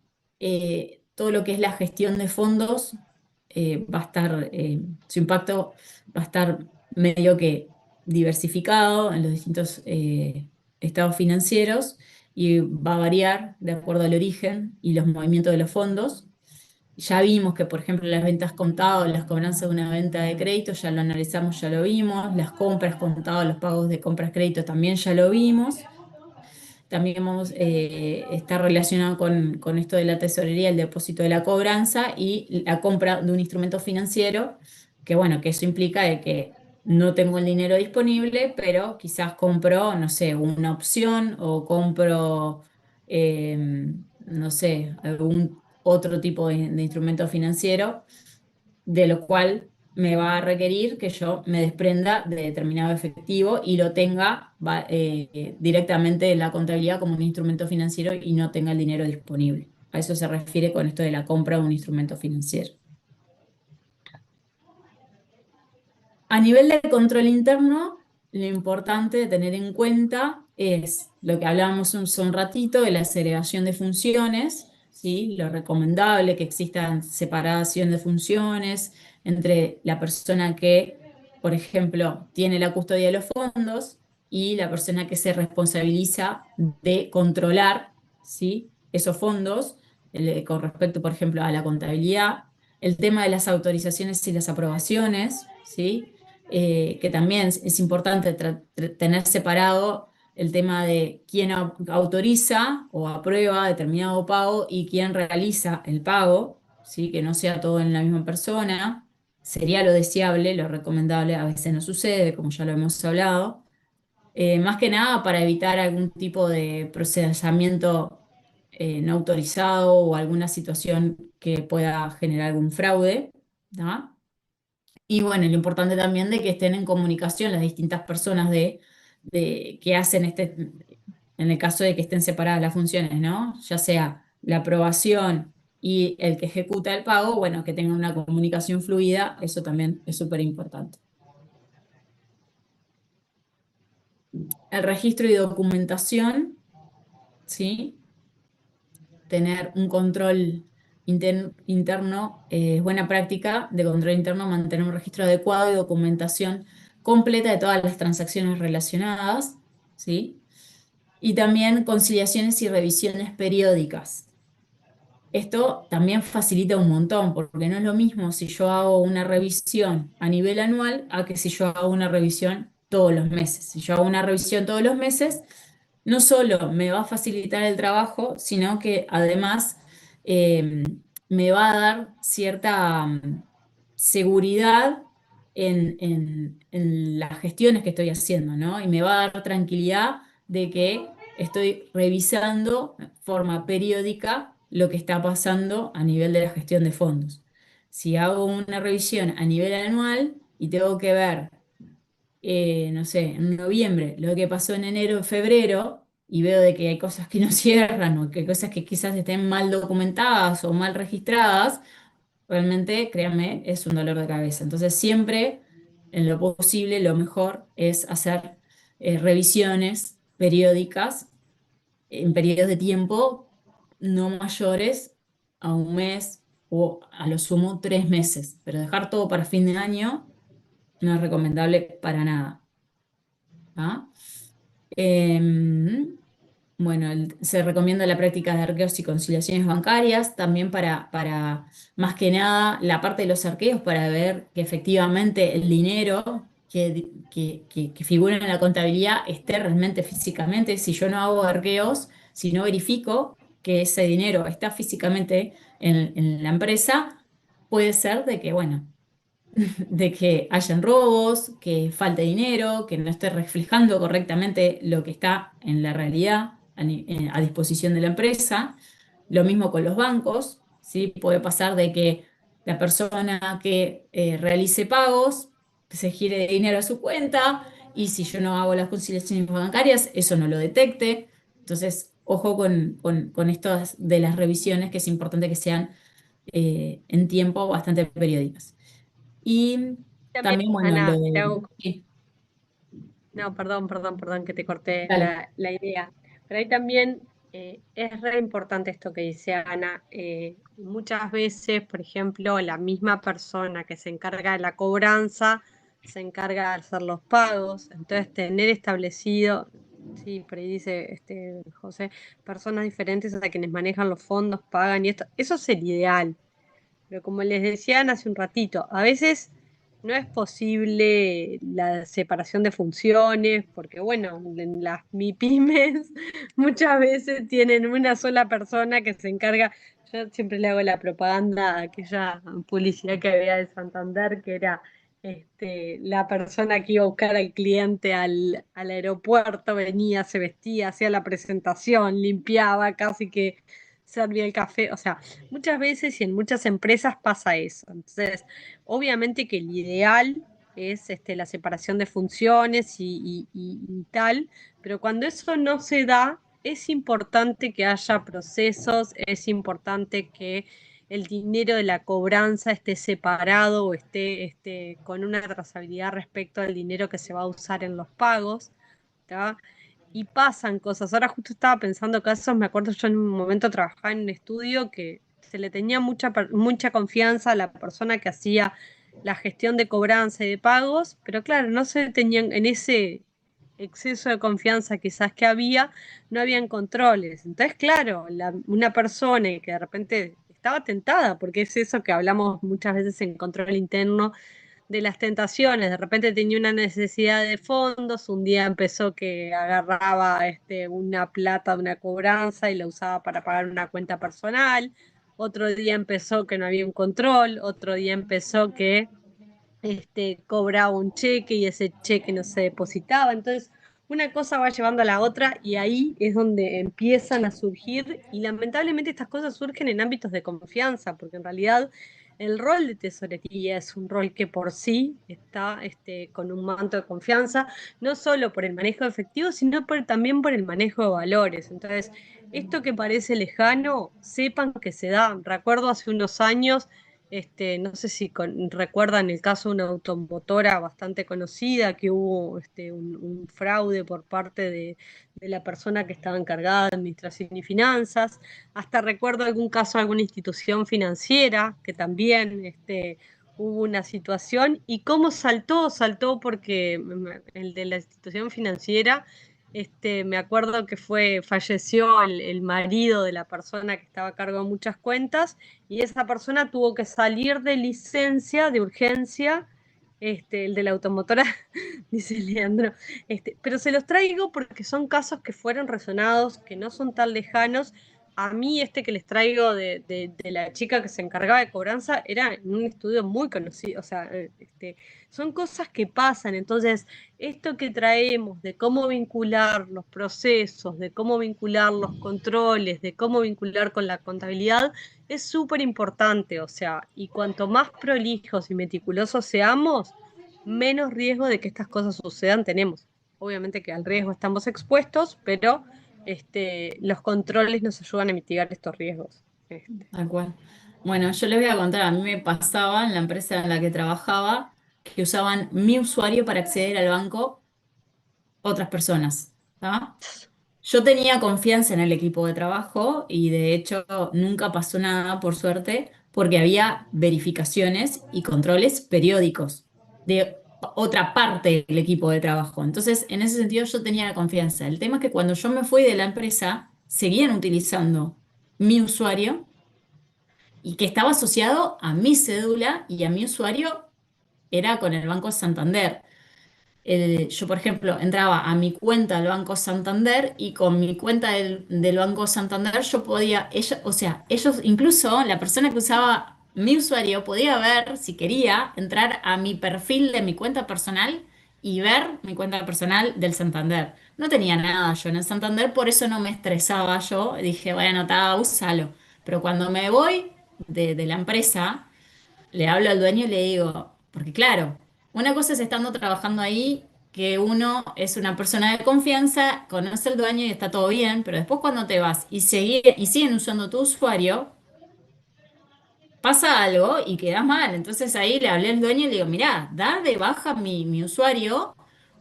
todo lo que es la gestión de fondos, va a estar, su impacto va a estar medio que diversificado en los distintos, estados financieros, y va a variar de acuerdo al origen y los movimientos de los fondos. Ya vimos que, por ejemplo, las ventas contadas, las cobranzas de una venta de crédito, ya lo analizamos, ya lo vimos. Las compras contadas, los pagos de compras crédito también ya lo vimos. También está relacionado con esto de la tesorería, el depósito de la cobranza y la compra de un instrumento financiero, que bueno, que eso implica de que no tengo el dinero disponible, pero quizás compro, no sé, una opción o compro, eh, no sé, algún otro tipo de instrumento financiero, de lo cual me va a requerir que yo me desprenda de determinado efectivo y lo tenga directamente en la contabilidad como un instrumento financiero y no tenga el dinero disponible. A eso se refiere con esto de la compra de un instrumento financiero. A nivel de control interno, lo importante de tener en cuenta es lo que hablábamos hace un ratito de la segregación de funciones, ¿sí? Lo recomendable que exista separación de funciones entre la persona que, por ejemplo, tiene la custodia de los fondos y la persona que se responsabiliza de controlar, ¿sí? Esos fondos, con respecto, por ejemplo, a la contabilidad. El tema de las autorizaciones y las aprobaciones, ¿sí? Que también es importante tener separado el tema de quién autoriza o aprueba determinado pago y quién realiza el pago, ¿sí? Que no sea todo en la misma persona. Sería lo deseable, lo recomendable, a veces no sucede, como ya lo hemos hablado. Más que nada para evitar algún tipo de procesamiento, no autorizado o alguna situación que pueda generar algún fraude, ¿tá? Y bueno, lo importante también de que estén en comunicación las distintas personas que hacen en el caso de que estén separadas las funciones, ¿no? Ya sea la aprobación y el que ejecuta el pago, bueno, que tengan una comunicación fluida, eso también es súper importante. El registro y documentación, ¿sí? Tener un control interno, es buena práctica de control interno mantener un registro adecuado y documentación completa de todas las transacciones relacionadas, ¿sí? Y también conciliaciones y revisiones periódicas. Esto también facilita un montón, porque no es lo mismo si yo hago una revisión a nivel anual a que si yo hago una revisión todos los meses. Si yo hago una revisión todos los meses, no solo me va a facilitar el trabajo, sino que además, eh, me va a dar cierta, seguridad en las gestiones que estoy haciendo, ¿no? Y me va a dar tranquilidad de que estoy revisando de forma periódica lo que está pasando a nivel de la gestión de fondos. Si hago una revisión a nivel anual y tengo que ver, no sé, en noviembre, lo que pasó en enero, en febrero, y veo de que hay cosas que no cierran o que hay cosas que quizás estén mal documentadas o mal registradas, realmente, créanme, es un dolor de cabeza. Entonces, siempre, en lo posible, lo mejor es hacer, revisiones periódicas en periodos de tiempo no mayores a un mes o a lo sumo 3 meses, pero dejar todo para fin de año no es recomendable para nada. ¿Ah? Em, bueno, se recomienda la práctica de arqueos y conciliaciones bancarias, también para más que nada la parte de los arqueos, para ver que efectivamente el dinero que figura en la contabilidad esté realmente físicamente. Si yo no hago arqueos, si no verifico que ese dinero está físicamente en la empresa, puede ser de que, bueno, de que hayan robos, que falte dinero, que no esté reflejando correctamente lo que está en la realidad a disposición de la empresa. Lo mismo con los bancos, ¿sí? Puede pasar de que la persona que realice pagos se gire dinero a su cuenta y si yo no hago las conciliaciones bancarias, eso no lo detecte. Entonces, ojo con estas de las revisiones, que es importante que sean en tiempo bastante periódicas. Y También, también, bueno, lo Ana, te de... hago Sí, No, perdón que te corté dale. la idea. Pero ahí también es re importante esto que dice Ana. Muchas veces, por ejemplo, la misma persona que se encarga de la cobranza se encarga de hacer los pagos. Entonces, tener establecido, sí, por ahí dice José, personas diferentes a quienes manejan los fondos, pagan y esto, eso es el ideal. Pero como les decían hace un ratito, a veces no es posible la separación de funciones, porque bueno, en las MIPYMES muchas veces tienen una sola persona que se encarga. Yo siempre le hago la propaganda a aquella publicidad que había de Santander, que era la persona que iba a buscar al cliente al aeropuerto, venía, se vestía, hacía la presentación, limpiaba, casi que servía el café, o sea, muchas veces y en muchas empresas pasa eso. Entonces, obviamente que el ideal es la separación de funciones y tal, pero cuando eso no se da, es importante que haya procesos, es importante que el dinero de la cobranza esté separado o esté con una trazabilidad respecto al dinero que se va a usar en los pagos. ¿Tá? Y pasan cosas. Ahora justo estaba pensando casos, me acuerdo yo en un momento trabajaba en un estudio que se le tenía mucha confianza a la persona que hacía la gestión de cobranza y de pagos, pero claro, no se tenían en ese exceso de confianza quizás que había, no habían controles. Entonces, claro, una persona que de repente estaba tentada, porque es eso que hablamos muchas veces en control interno, de las tentaciones, de repente tenía una necesidad de fondos, un día empezó que agarraba una plata de una cobranza y la usaba para pagar una cuenta personal, otro día empezó que no había un control, otro día empezó que cobraba un cheque y ese cheque no se depositaba, entonces una cosa va llevando a la otra y ahí es donde empiezan a surgir y lamentablemente estas cosas surgen en ámbitos de confianza, porque en realidad el rol de tesorería es un rol que por sí está con un manto de confianza, no solo por el manejo de efectivo, sino también por el manejo de valores. Entonces, esto que parece lejano, sepan que se da. Recuerdo hace unos años, no sé si recuerdan el caso de una automotora bastante conocida, que hubo un fraude por parte de la persona que estaba encargada de administración y finanzas. Hasta recuerdo algún caso de alguna institución financiera que también hubo una situación. ¿Y cómo saltó? Saltó porque el de la institución financiera, me acuerdo que falleció el marido de la persona que estaba a cargo de muchas cuentas y esa persona tuvo que salir de licencia, de urgencia, el de la automotora, dice Leandro. Pero se los traigo porque son casos que fueron resonados, que no son tan lejanos. A mí que les traigo de la chica que se encargaba de cobranza era en un estudio muy conocido, o sea, son cosas que pasan. Entonces, esto que traemos de cómo vincular los procesos, de cómo vincular los controles, de cómo vincular con la contabilidad, es súper importante, o sea, y cuanto más prolijos y meticulosos seamos, menos riesgo de que estas cosas sucedan tenemos. Obviamente que al riesgo estamos expuestos, pero los controles nos ayudan a mitigar estos riesgos. Tal cual. Bueno, yo les voy a contar, a mí me pasaba en la empresa en la que trabajaba que usaban mi usuario para acceder al banco otras personas, ¿tá? Yo tenía confianza en el equipo de trabajo y de hecho nunca pasó nada, por suerte, porque había verificaciones y controles periódicos de otra parte del equipo de trabajo. Entonces, en ese sentido yo tenía confianza. El tema es que cuando yo me fui de la empresa, seguían utilizando mi usuario y que estaba asociado a mi cédula y a mi usuario era con el Banco Santander. Yo, por ejemplo, entraba a mi cuenta del Banco Santander y con mi cuenta del Banco Santander yo podía, o sea, ellos, incluso la persona que usaba mi usuario podía ver, si quería, entrar a mi perfil de mi cuenta personal y ver mi cuenta personal del Santander. No tenía nada yo en el Santander, por eso no me estresaba yo. Dije, bueno, está, úsalo. Pero cuando me voy de la empresa, le hablo al dueño y le digo, porque claro, una cosa es estando trabajando ahí, que uno es una persona de confianza, conoce al dueño y está todo bien, pero después cuando te vas y siguen usando tu usuario, pasa algo y quedas mal. Entonces ahí le hablé al dueño y le digo, mirá, da de baja mi usuario,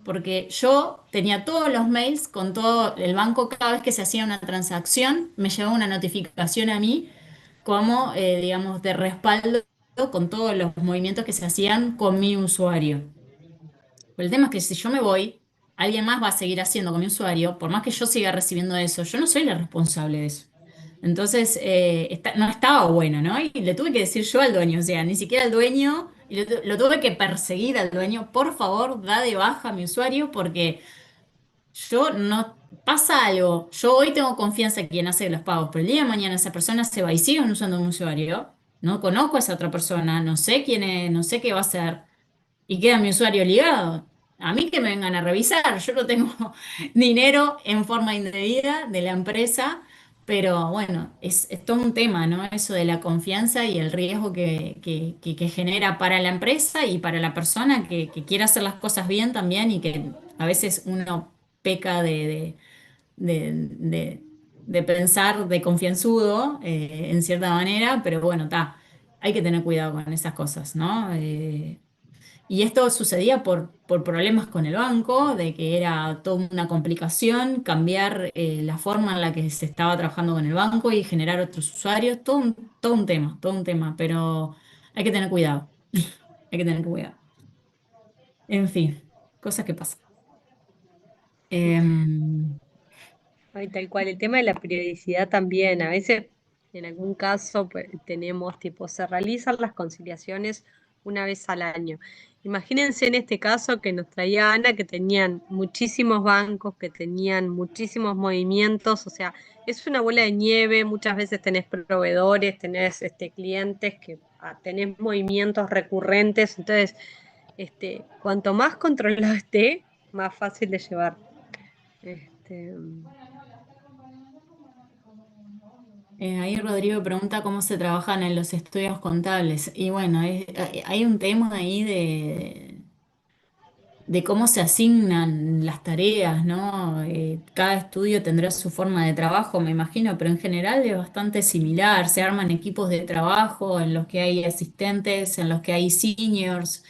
porque yo tenía todos los mails con todo el banco, cada vez que se hacía una transacción, me llevaba una notificación a mí como, digamos, de respaldo con todos los movimientos que se hacían con mi usuario. Pero el tema es que si yo me voy, alguien más va a seguir haciendo con mi usuario, por más que yo siga recibiendo eso, yo no soy la responsable de eso. Entonces, no estaba bueno, ¿no? Y le tuve que decir yo al dueño, o sea, ni siquiera al dueño, y lo tuve que perseguir al dueño, por favor, da de baja a mi usuario porque yo no pasa algo. Yo hoy tengo confianza en quien hace los pagos, pero el día de mañana esa persona se va y sigue usando un usuario. No conozco a esa otra persona, no sé quién es, no sé qué va a hacer. Y queda mi usuario ligado. A mí que me vengan a revisar. Yo no tengo dinero en forma indebida de la empresa, pero bueno, es todo un tema, ¿no? Eso de la confianza y el riesgo que genera para la empresa y para la persona que quiere hacer las cosas bien también y que a veces uno peca de, de- de pensar de confianzudo, en cierta manera, pero bueno, está, hay que tener cuidado con esas cosas, ¿no? Y esto sucedía por problemas con el banco, de que era toda una complicación cambiar, la forma en la que se estaba trabajando con el banco y generar otros usuarios, todo un tema, pero hay que tener cuidado, hay que tener cuidado. En fin, cosas que pasan. Em, Ay, tal cual, el tema de la periodicidad también. A veces, en algún caso, pues, tenemos, tipo, se realizan las conciliaciones una vez al año. Imagínense en este caso que nos traía Ana, que tenían muchísimos bancos, que tenían muchísimos movimientos, o sea, es una bola de nieve, muchas veces tenés proveedores, tenés clientes que tenés movimientos recurrentes, entonces, cuanto más controlado esté, más fácil de llevar. Este, ahí Rodrigo pregunta cómo se trabajan en los estudios contables. Y bueno, hay un tema ahí de cómo se asignan las tareas, ¿no? Cada estudio tendrá su forma de trabajo, me imagino, pero en general es bastante similar. Se arman equipos de trabajo en los que hay asistentes, en los que hay seniors,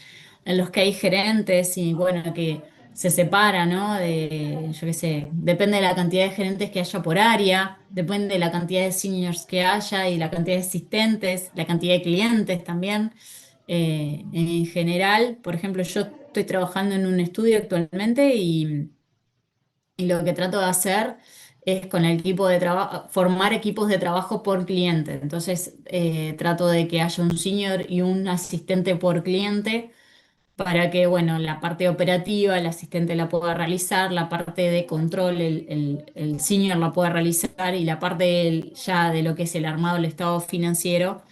en los que hay gerentes y bueno, que se separa, ¿no? Yo qué sé, depende de la cantidad de gerentes que haya por área, depende de la cantidad de seniors que haya y la cantidad de asistentes, la cantidad de clientes también. En general, por ejemplo, yo estoy trabajando en un estudio actualmente y lo que trato de hacer es con el equipo de trabajo, formar equipos de trabajo por cliente. Entonces, trato de que haya un senior y un asistente por cliente para que, bueno, la parte operativa el asistente la pueda realizar, la parte de control el senior la pueda realizar y la parte ya de lo que es el armado del estado financiero,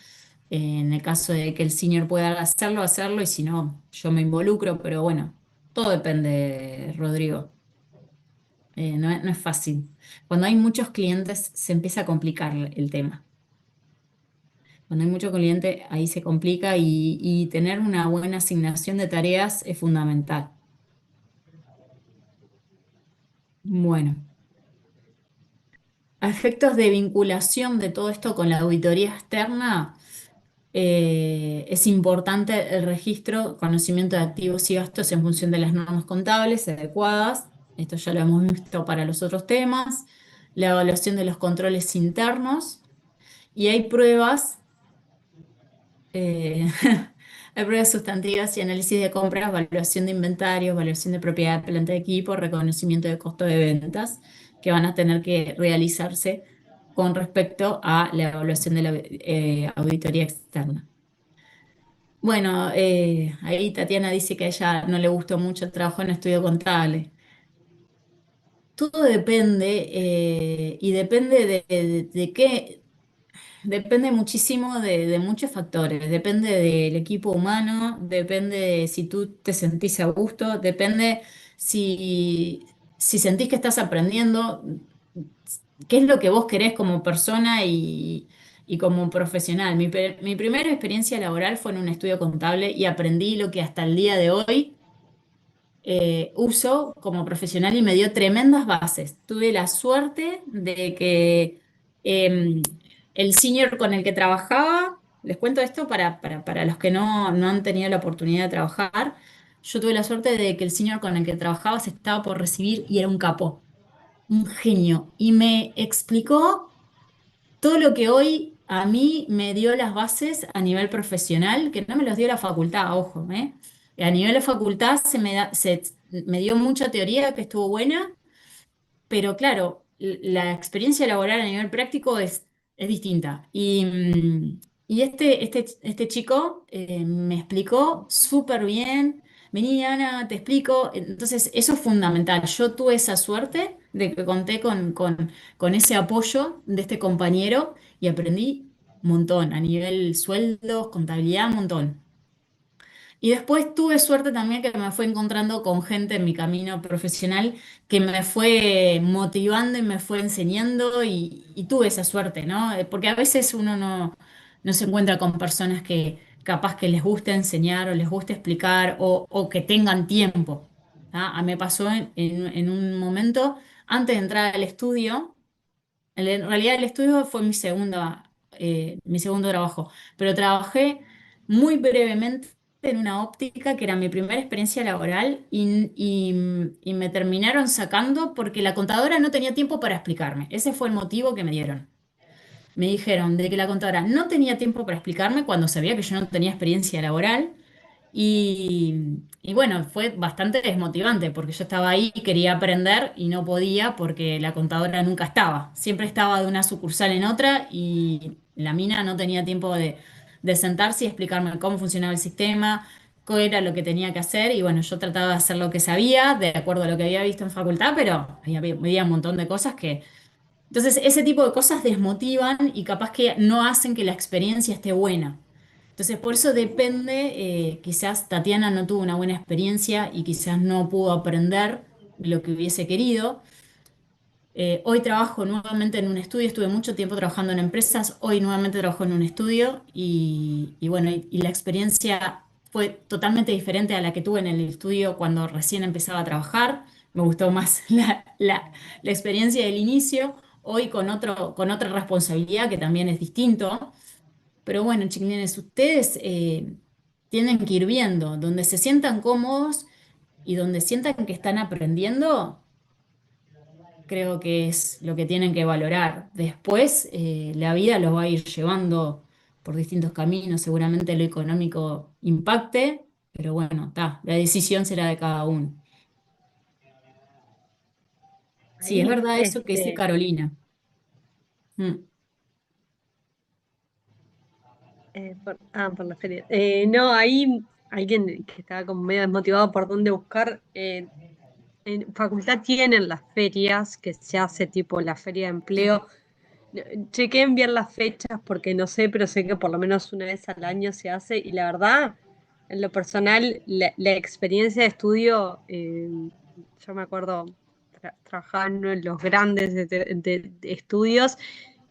en el caso de que el senior pueda hacerlo, hacerlo, y si no, yo me involucro, pero bueno, todo depende, Rodrigo. No es fácil. Cuando hay muchos clientes se empieza a complicar el tema. Cuando hay mucho cliente ahí se complica y tener una buena asignación de tareas es fundamental. Bueno, a efectos de vinculación de todo esto con la auditoría externa, es importante el registro, conocimiento de activos y gastos en función de las normas contables adecuadas Esto ya lo hemos visto para los otros temas. La evaluación de los controles internos. Y hay pruebas, eh, hay pruebas sustantivas y análisis de compras, evaluación de inventario, evaluación de propiedad de planta de equipo, reconocimiento de costo de ventas, que van a tener que realizarse con respecto a la evaluación de la auditoría externa. Bueno, ahí Tatiana dice que a ella no le gustó mucho el trabajo en estudio contable. Todo depende, y depende de qué, depende muchísimo de muchos factores. Depende del equipo humano, depende de si tú te sentís a gusto, depende si sentís que estás aprendiendo, qué es lo que vos querés como persona y como profesional. Mi primera experiencia laboral fue en un estudio contable y aprendí lo que hasta el día de hoy uso como profesional y me dio tremendas bases. Tuve la suerte de que eh, el senior con el que trabajaba, les cuento esto para los que no han tenido la oportunidad de trabajar, yo tuve la suerte de que el senior con el que trabajaba se estaba por recibir y era un capo, un genio, y me explicó todo lo que hoy a mí me dio las bases a nivel profesional, que no me los dio la facultad, ojo, ¿eh? A nivel de facultad me dio mucha teoría que estuvo buena, pero claro, la experiencia laboral a nivel práctico es distinta. Y este chico me explicó súper bien. Vení, Ana, te explico. Entonces, eso es fundamental. Yo tuve esa suerte de que conté con ese apoyo de este compañero y aprendí un montón a nivel sueldos, contabilidad, un montón. Y después tuve suerte también que me fue encontrando con gente en mi camino profesional que me fue motivando y me fue enseñando y tuve esa suerte, ¿no? Porque a veces uno no se encuentra con personas que capaz que les guste enseñar o les guste explicar o que tengan tiempo. ¿Ah? A mí me pasó en un momento, antes de entrar al estudio, en realidad el estudio fue mi segundo trabajo, pero trabajé muy brevemente en una óptica que era mi primera experiencia laboral y me terminaron sacando porque la contadora no tenía tiempo para explicarme. Ese fue el motivo que me dieron. Me dijeron de que la contadora no tenía tiempo para explicarme cuando sabía que yo no tenía experiencia laboral y bueno, fue bastante desmotivante porque yo estaba ahí y quería aprender y no podía porque la contadora nunca estaba. Siempre estaba de una sucursal en otra y la mina no tenía tiempo de sentarse y explicarme cómo funcionaba el sistema, qué era lo que tenía que hacer. Y bueno, yo trataba de hacer lo que sabía, de acuerdo a lo que había visto en facultad, pero había un montón de cosas que... Entonces, ese tipo de cosas desmotivan y capaz que no hacen que la experiencia esté buena. Entonces, por eso depende, quizás Tatiana no tuvo una buena experiencia y quizás no pudo aprender lo que hubiese querido. Hoy trabajo nuevamente en un estudio, estuve mucho tiempo trabajando en empresas, hoy nuevamente trabajo en un estudio y bueno, y la experiencia fue totalmente diferente a la que tuve en el estudio cuando recién empezaba a trabajar. Me gustó más la experiencia del inicio, hoy con otra responsabilidad que también es distinto. Pero bueno, chiquilines, ustedes tienen que ir viendo donde se sientan cómodos y donde sientan que están aprendiendo, creo que es lo que tienen que valorar. Después, la vida los va a ir llevando por distintos caminos, seguramente lo económico impacte, pero bueno, está, la decisión será de cada uno. Sí, es Ahí, verdad eso que dice Carolina. Mm. por la feria. No, ahí alguien que estaba como medio desmotivado por dónde buscar. En facultad tienen las ferias que se hace tipo la feria de empleo. Chequen bien las fechas porque no sé, pero sé que por lo menos una vez al año se hace y la verdad, en lo personal, la experiencia de estudio, yo me acuerdo, trabajaba en uno de los grandes de estudios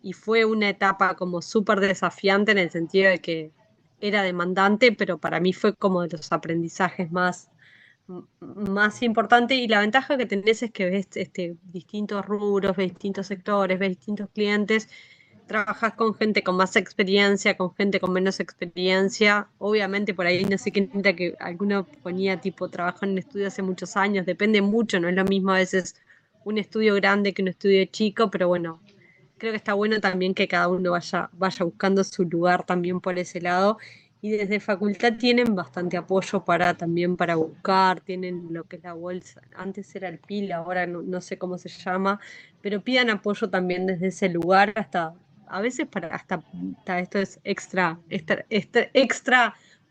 y fue una etapa como súper desafiante en el sentido de que era demandante, pero para mí fue como de los aprendizajes más importante y la ventaja que tenés es que ves distintos rubros, ves distintos sectores, ves distintos clientes trabajás con gente con más experiencia, con gente con menos experiencia. Obviamente por ahí no sé quién era que alguno ponía tipo trabajo en un estudio hace muchos años, depende mucho, no es lo mismo a veces un estudio grande que un estudio chico, pero bueno, creo que está bueno también que cada uno vaya buscando su lugar también por ese lado. Y desde facultad tienen bastante apoyo también para buscar, tienen lo que es la bolsa, antes era el PIL, ahora no sé cómo se llama, pero pidan apoyo también desde ese lugar hasta, a veces hasta esto es extra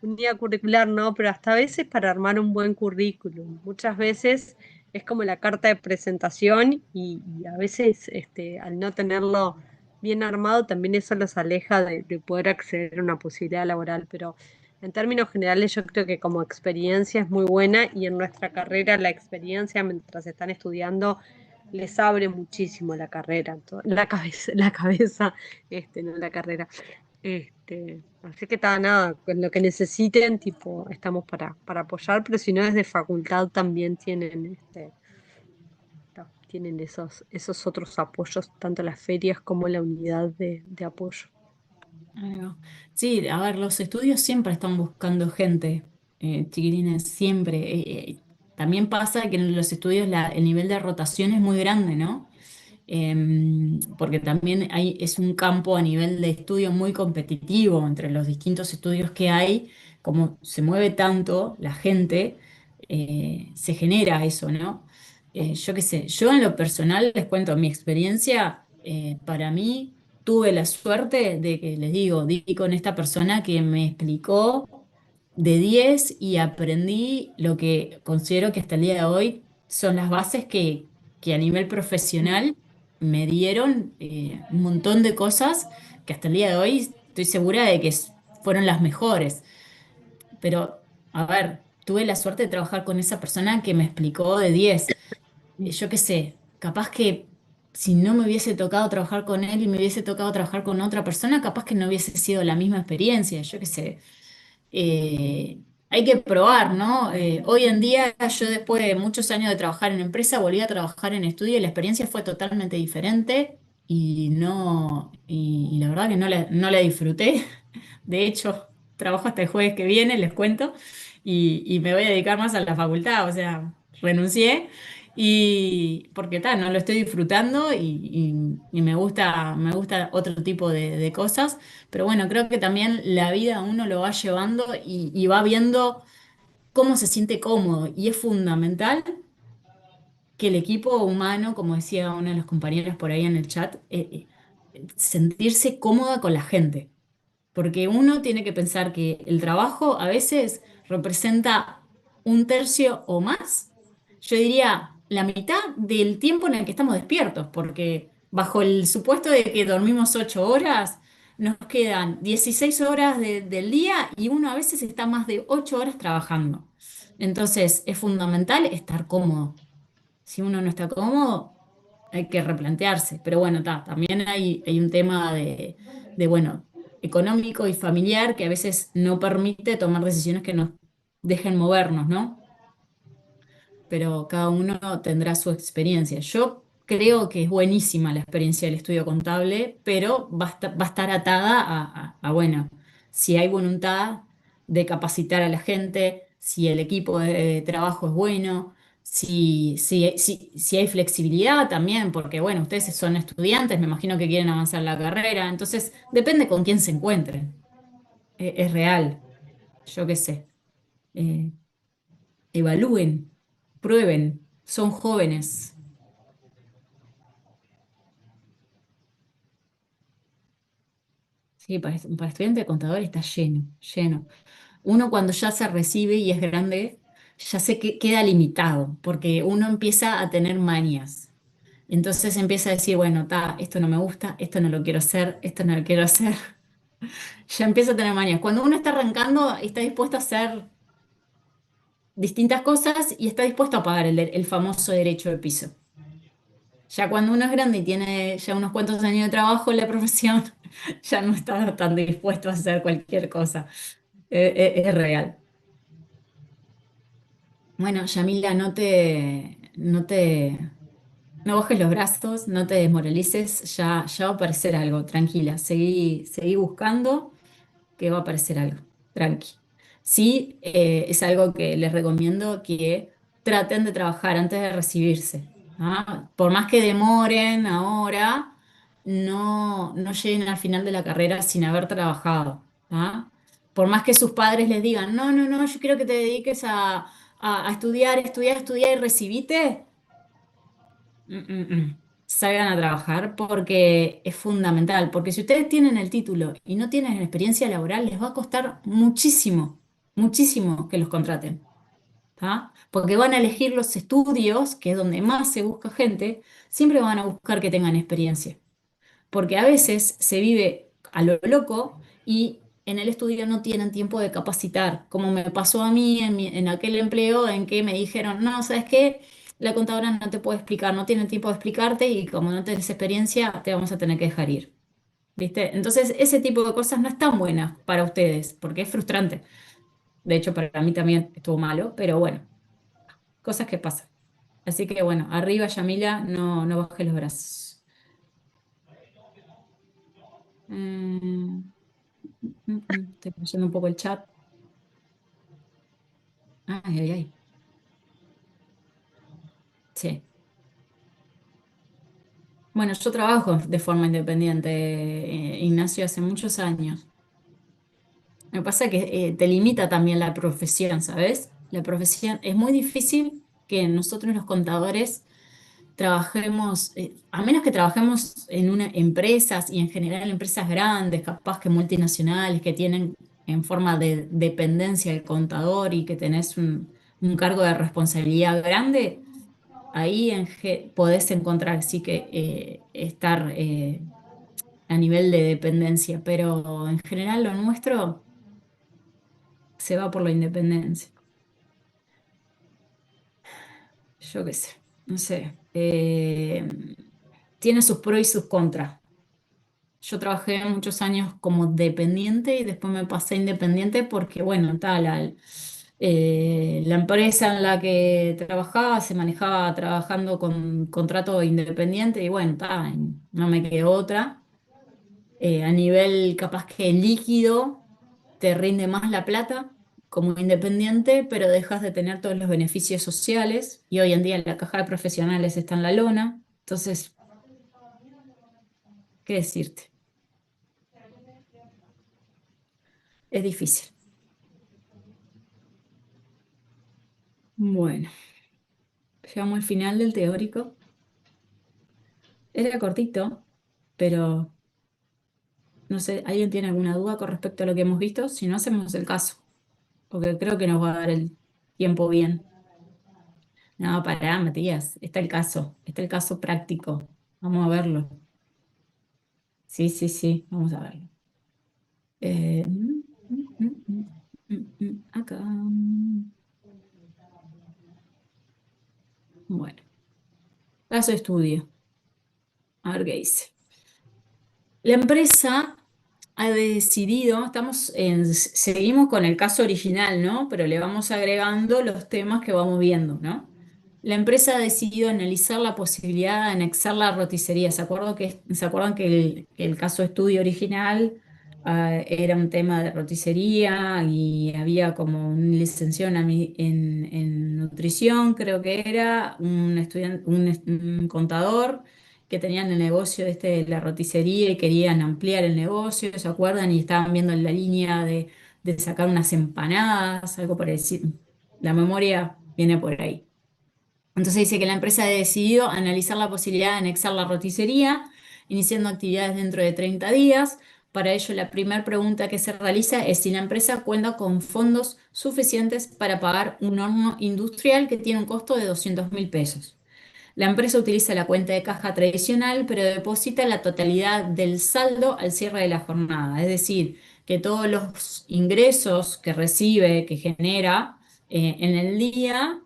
unidad curricular, ¿no? Pero hasta a veces para armar un buen currículum. Muchas veces es como la carta de presentación y a veces al no tenerlo bien armado también eso los aleja de poder acceder a una posibilidad laboral, pero en términos generales yo creo que como experiencia es muy buena y en nuestra carrera la experiencia mientras están estudiando les abre muchísimo la carrera, la cabeza, no la carrera. Así que está nada, con lo que necesiten, tipo, estamos para apoyar, pero si no desde facultad también tienen esos otros apoyos, tanto las ferias como la unidad de apoyo. Ahí va. Sí, a ver, los estudios siempre están buscando gente, chiquilines, siempre. También pasa que en los estudios el nivel de rotación es muy grande, ¿no? Porque también es un campo a nivel de estudio muy competitivo entre los distintos estudios que hay, como se mueve tanto la gente, se genera eso, ¿no? Yo qué sé, yo en lo personal les cuento mi experiencia, para mí tuve la suerte de que, les digo, di con esta persona que me explicó de 10 y aprendí lo que considero que hasta el día de hoy son las bases que a nivel profesional me dieron un montón de cosas que hasta el día de hoy estoy segura de que fueron las mejores. Pero, a ver, tuve la suerte de trabajar con esa persona que me explicó de 10. Yo qué sé, capaz que si no me hubiese tocado trabajar con él y me hubiese tocado trabajar con otra persona, capaz que no hubiese sido la misma experiencia. Yo qué sé, hay que probar, ¿no? Hoy en día, yo después de muchos años de trabajar en empresa, volví a trabajar en estudio y la experiencia fue totalmente diferente y no, y la verdad que no la disfruté. De hecho, trabajo hasta el jueves que viene, les cuento, y me voy a dedicar más a la facultad, o sea, renuncié. Y porque tal, no lo estoy disfrutando y me gusta otro tipo de cosas. Pero bueno, creo que también la vida uno lo va llevando y va viendo cómo se siente cómodo. Y es fundamental que el equipo humano, como decía uno de los compañeros por ahí en el chat, sentirse cómoda con la gente. Porque uno tiene que pensar que el trabajo a veces representa un tercio o más. Yo diría la mitad del tiempo en el que estamos despiertos, porque bajo el supuesto de que dormimos 8 horas, nos quedan 16 horas del día y uno a veces está más de 8 horas trabajando. Entonces es fundamental estar cómodo. Si uno no está cómodo, hay que replantearse. Pero bueno, también hay un tema bueno, económico y familiar que a veces no permite tomar decisiones que nos dejen movernos, ¿no? Pero cada uno tendrá su experiencia. Yo creo que es buenísima la experiencia del estudio contable, pero va a estar atada bueno, si hay voluntad de capacitar a la gente, si el equipo de trabajo es bueno, si hay flexibilidad también, porque bueno, ustedes son estudiantes, me imagino que quieren avanzar la carrera, entonces depende con quién se encuentren. Es real, yo qué sé. Eh, Evalúen, prueben, son jóvenes. Sí, para estudiante de contador está lleno, lleno. Uno cuando ya se recibe y es grande, ya sé que queda limitado, porque uno empieza a tener mañas. Entonces empieza a decir, bueno, esto no me gusta, esto no lo quiero hacer, esto no lo quiero hacer. Ya empieza a tener mañas. Cuando uno está arrancando, está dispuesto a hacer distintas cosas y está dispuesto a pagar el famoso derecho de piso. Ya cuando uno es grande y tiene ya unos cuantos años de trabajo en la profesión, ya no está tan dispuesto a hacer cualquier cosa. Es real. Bueno, Yamila, no te no bajes los brazos, no te desmoralices, ya va a aparecer algo, tranquila, seguí buscando que va a aparecer algo, tranqui. Sí, es algo que les recomiendo que traten de trabajar antes de recibirse. ¿Ah? Por más que demoren ahora, no lleguen al final de la carrera sin haber trabajado. ¿Ah? Por más que sus padres les digan, no, yo quiero que te dediques a estudiar y recibite. Salgan a trabajar porque es fundamental, porque si ustedes tienen el título y no tienen experiencia laboral, les va a costar muchísimo, muchísimo que los contraten, ¿tá? Porque van a elegir los estudios, que es donde más se busca gente, siempre van a buscar que tengan experiencia porque a veces se vive a lo loco y en el estudio no tienen tiempo de capacitar, como me pasó a mí en aquel empleo en que me dijeron, no, ¿sabes qué? La contadora no te puede explicar, no tiene tiempo de explicarte y como no tienes experiencia, te vamos a tener que dejar ir. ¿Viste? Entonces, ese tipo de cosas no están buenas para ustedes, porque es frustrante. De hecho, para mí también estuvo malo, pero bueno, cosas que pasan. Así que bueno, arriba, Yamila, no bajes los brazos. Mm. Estoy leyendo un poco el chat. Ay, ay, ay. Sí. Bueno, yo trabajo de forma independiente, Ignacio, hace muchos años. Me pasa que te limita también la profesión, ¿sabes? La profesión es muy difícil que nosotros los contadores trabajemos, a menos que trabajemos en empresas y en general empresas grandes, capaz que multinacionales, que tienen en forma de dependencia el contador y que tenés un cargo de responsabilidad grande, ahí podés encontrar, sí que estar a nivel de dependencia, pero en general lo nuestro se va por la independencia. Yo qué sé, no sé. Tiene sus pros y sus contras. Yo trabajé muchos años como dependiente y después me pasé a independiente porque, bueno, la empresa en la que trabajaba se manejaba trabajando con contrato independiente y, bueno, no me quedó otra. A nivel capaz que líquido te rinde más la plata como independiente, pero dejas de tener todos los beneficios sociales y hoy en día la caja de profesionales está en la lona. Entonces, ¿qué decirte? Es difícil. Bueno, llegamos al final del teórico. Era cortito, pero no sé, ¿alguien tiene alguna duda con respecto a lo que hemos visto? Si no, hacemos el caso, porque creo que nos va a dar el tiempo bien. No, pará, Matías, está el caso práctico. Vamos a verlo. Sí, vamos a verlo. Acá. Bueno, caso de estudio. A ver qué dice. La empresa ha decidido, seguimos con el caso original, ¿no? Pero le vamos agregando los temas que vamos viendo, ¿no? La empresa ha decidido analizar la posibilidad de anexar la roticería. ¿Se acuerdan que el caso estudio original era un tema de roticería y había como un licenciado en nutrición, creo que era, un estudiante, un contador que tenían el negocio de la roticería y querían ampliar el negocio, ¿se acuerdan? Y estaban viendo la línea de sacar unas empanadas, algo por decir. La memoria viene por ahí. Entonces dice que la empresa ha decidido analizar la posibilidad de anexar la roticería, iniciando actividades dentro de 30 días. Para ello, la primera pregunta que se realiza es si la empresa cuenta con fondos suficientes para pagar un horno industrial que tiene un costo de 200.000 pesos. La empresa utiliza la cuenta de caja tradicional, pero deposita la totalidad del saldo al cierre de la jornada. Es decir, que todos los ingresos que recibe, que genera en el día,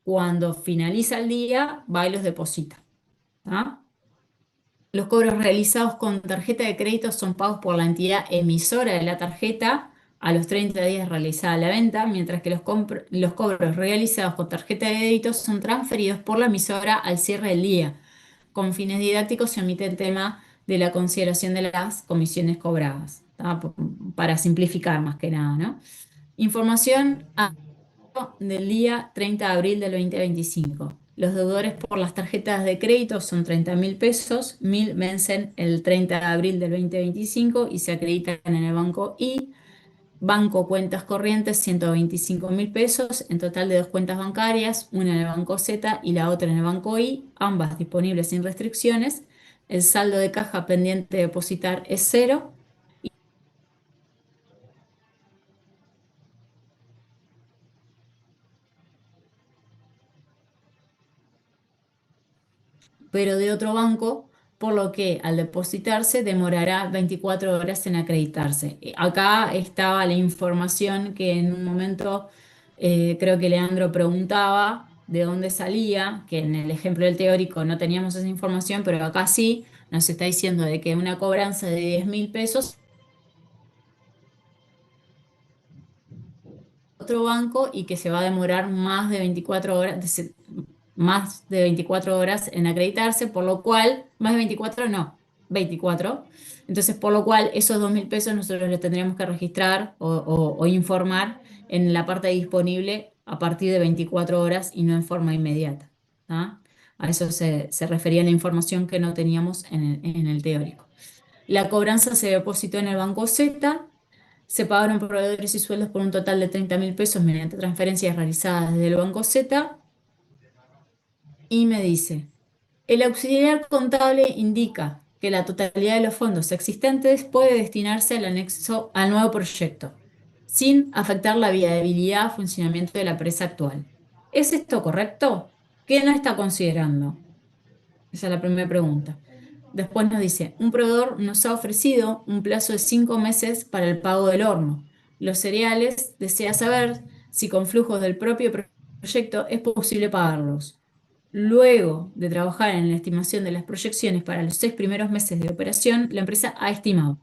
cuando finaliza el día, va y los deposita. ¿Tá? Los cobros realizados con tarjeta de crédito son pagos por la entidad emisora de la tarjeta a los 30 días realizada la venta, mientras que los cobros realizados con tarjeta de débito son transferidos por la emisora al cierre del día. con fines didácticos se omite el tema de la consideración de las comisiones cobradas, ¿tá? Para simplificar más que nada, ¿no? Información del día 30 de abril del 2025. Los deudores por las tarjetas de crédito son 30.000 pesos, 1.000 vencen el 30 de abril del 2025 y se acreditan en el banco I. Banco cuentas corrientes, 125.000 pesos, en total de dos cuentas bancarias, una en el banco Z y la otra en el banco I, ambas disponibles sin restricciones. El saldo de caja pendiente de depositar es cero. Pero de otro banco, por lo que al depositarse demorará 24 horas en acreditarse. Acá estaba la información que en un momento creo que Leandro preguntaba de dónde salía, que en el ejemplo del teórico no teníamos esa información, pero acá sí nos está diciendo de que una cobranza de 10.000 pesos otro banco y que se va a demorar más de 24 horas, más de 24 horas en acreditarse, por lo cual, más de 24 no, 24. Entonces, por lo cual, esos 2.000 pesos nosotros los tendríamos que registrar o informar en la parte disponible a partir de 24 horas y no en forma inmediata. ¿Ah? A eso se refería la información que no teníamos en el teórico. La cobranza se depositó en el banco Z. Se pagaron proveedores y sueldos por un total de 30.000 pesos mediante transferencias realizadas desde el Banco Z. Y me dice, el auxiliar contable indica que la totalidad de los fondos existentes puede destinarse al anexo al nuevo proyecto, sin afectar la viabilidad o funcionamiento de la empresa actual. ¿Es esto correcto? ¿Qué no está considerando? Esa es la primera pregunta. Después nos dice, un proveedor nos ha ofrecido un plazo de 5 meses para el pago del horno. Los cereales desea saber si con flujos del propio proyecto es posible pagarlos. Luego de trabajar en la estimación de las proyecciones para los 6 primeros meses de operación, la empresa ha estimado.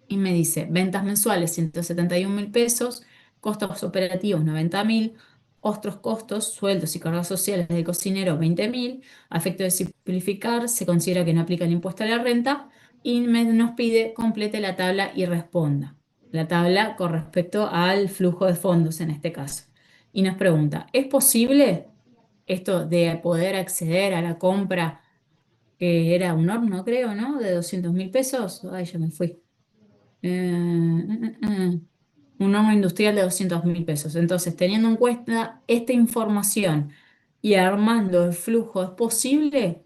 Y me dice, ventas mensuales 171.000 pesos, costos operativos 90.000, otros costos, sueldos y cargas sociales del cocinero 20.000. A efecto de simplificar, se considera que no aplica el impuesto a la renta y nos pide complete la tabla y responda. La tabla con respecto al flujo de fondos en este caso. Y nos pregunta, ¿es posible esto de poder acceder a la compra, que era un horno, creo, ¿no? De 200.000 pesos? Ay, ya me fui. Un horno industrial de 200.000 pesos. Entonces, teniendo en cuenta esta información y armando el flujo, ¿es posible,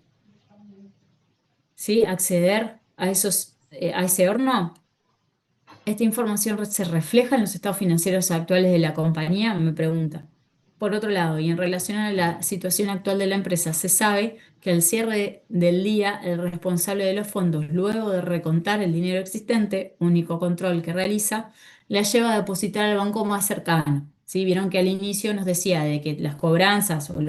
¿sí?, acceder a a ese horno? ¿Esta información se refleja en los estados financieros actuales de la compañía? Me pregunta. Por otro lado, y en relación a la situación actual de la empresa, se sabe que al cierre del día, el responsable de los fondos, luego de recontar el dinero existente, único control que realiza, la lleva a depositar al banco más cercano. ¿Sí? Vieron que al inicio nos decía de que las cobranzas o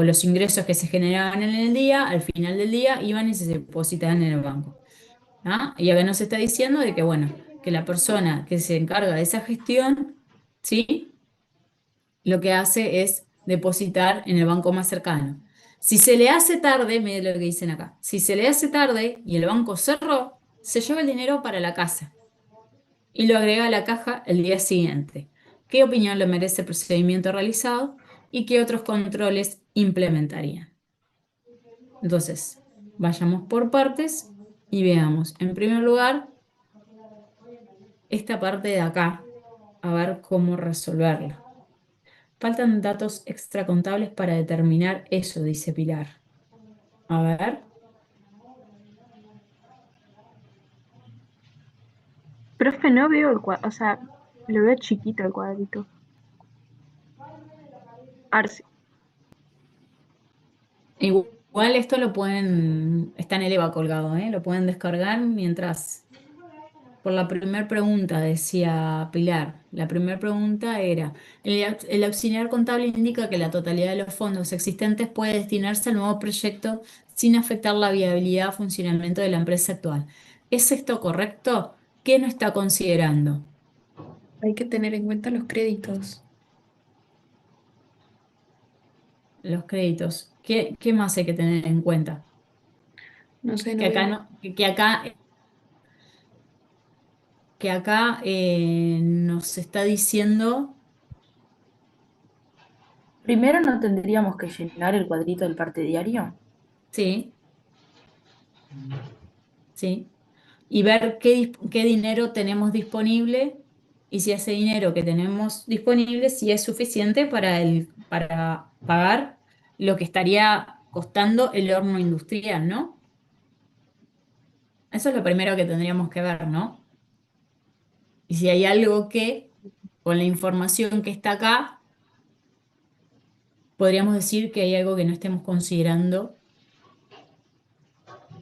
los ingresos que se generaban en el día, al final del día, iban y se depositaban en el banco. ¿Ah? Y acá nos está diciendo de que, bueno, que la persona que se encarga de esa gestión, ¿sí?, lo que hace es depositar en el banco más cercano. Si se le hace tarde, miren lo que dicen acá, si se le hace tarde y el banco cerró, se lleva el dinero para la casa y lo agrega a la caja el día siguiente. ¿Qué opinión le merece el procedimiento realizado y qué otros controles implementarían? Entonces, vayamos por partes y veamos, en primer lugar, esta parte de acá, a ver cómo resolverla. Faltan datos extracontables para determinar eso, dice Pilar. A ver. Profe, no veo el cuadro, o sea, lo veo chiquito el cuadrito. Arce. Igual esto lo pueden, está en el EVA colgado, ¿eh? Lo pueden descargar mientras. Por la primera pregunta, decía Pilar. La primera pregunta era, el auxiliar contable indica que la totalidad de los fondos existentes puede destinarse al nuevo proyecto sin afectar la viabilidad o funcionamiento de la empresa actual. ¿Es esto correcto? ¿Qué no está considerando? Hay que tener en cuenta los créditos. Los créditos. ¿Qué más hay que tener en cuenta? No sé, no Que acá veo. no, que acá nos está diciendo, Primero no tendríamos que llenar el cuadrito del parte diario. sí, sí, y ver qué dinero tenemos disponible y si ese dinero que tenemos disponible, si es suficiente para pagar lo que estaría costando el horno industrial, ¿no? Eso es lo primero que tendríamos que ver, ¿no? Y si hay algo que, con la información que está acá, podríamos decir que hay algo que no estemos considerando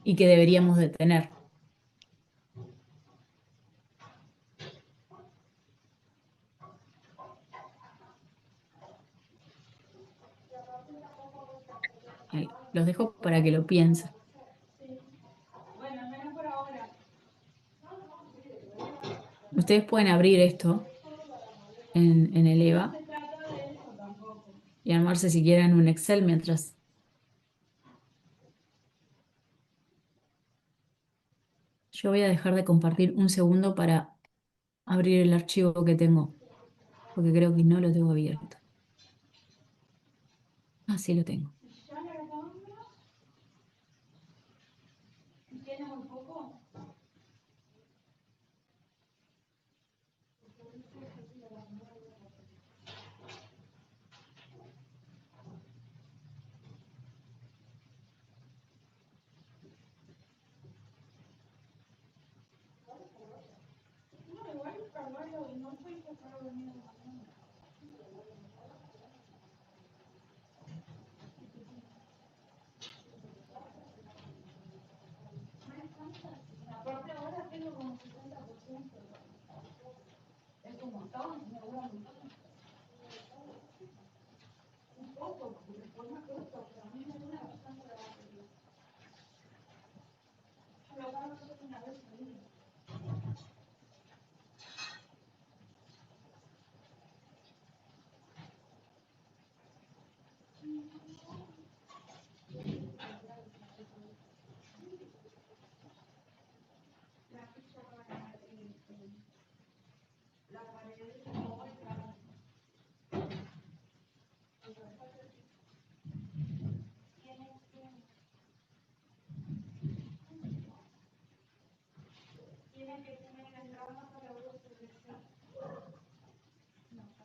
y que deberíamos de tener. Ahí, los dejo para que lo piensen. Ustedes pueden abrir esto en el EVA y armarse si quieren un Excel mientras. Yo voy a dejar de compartir un segundo para abrir el archivo que tengo, porque creo que no lo tengo abierto. Ah, sí lo tengo.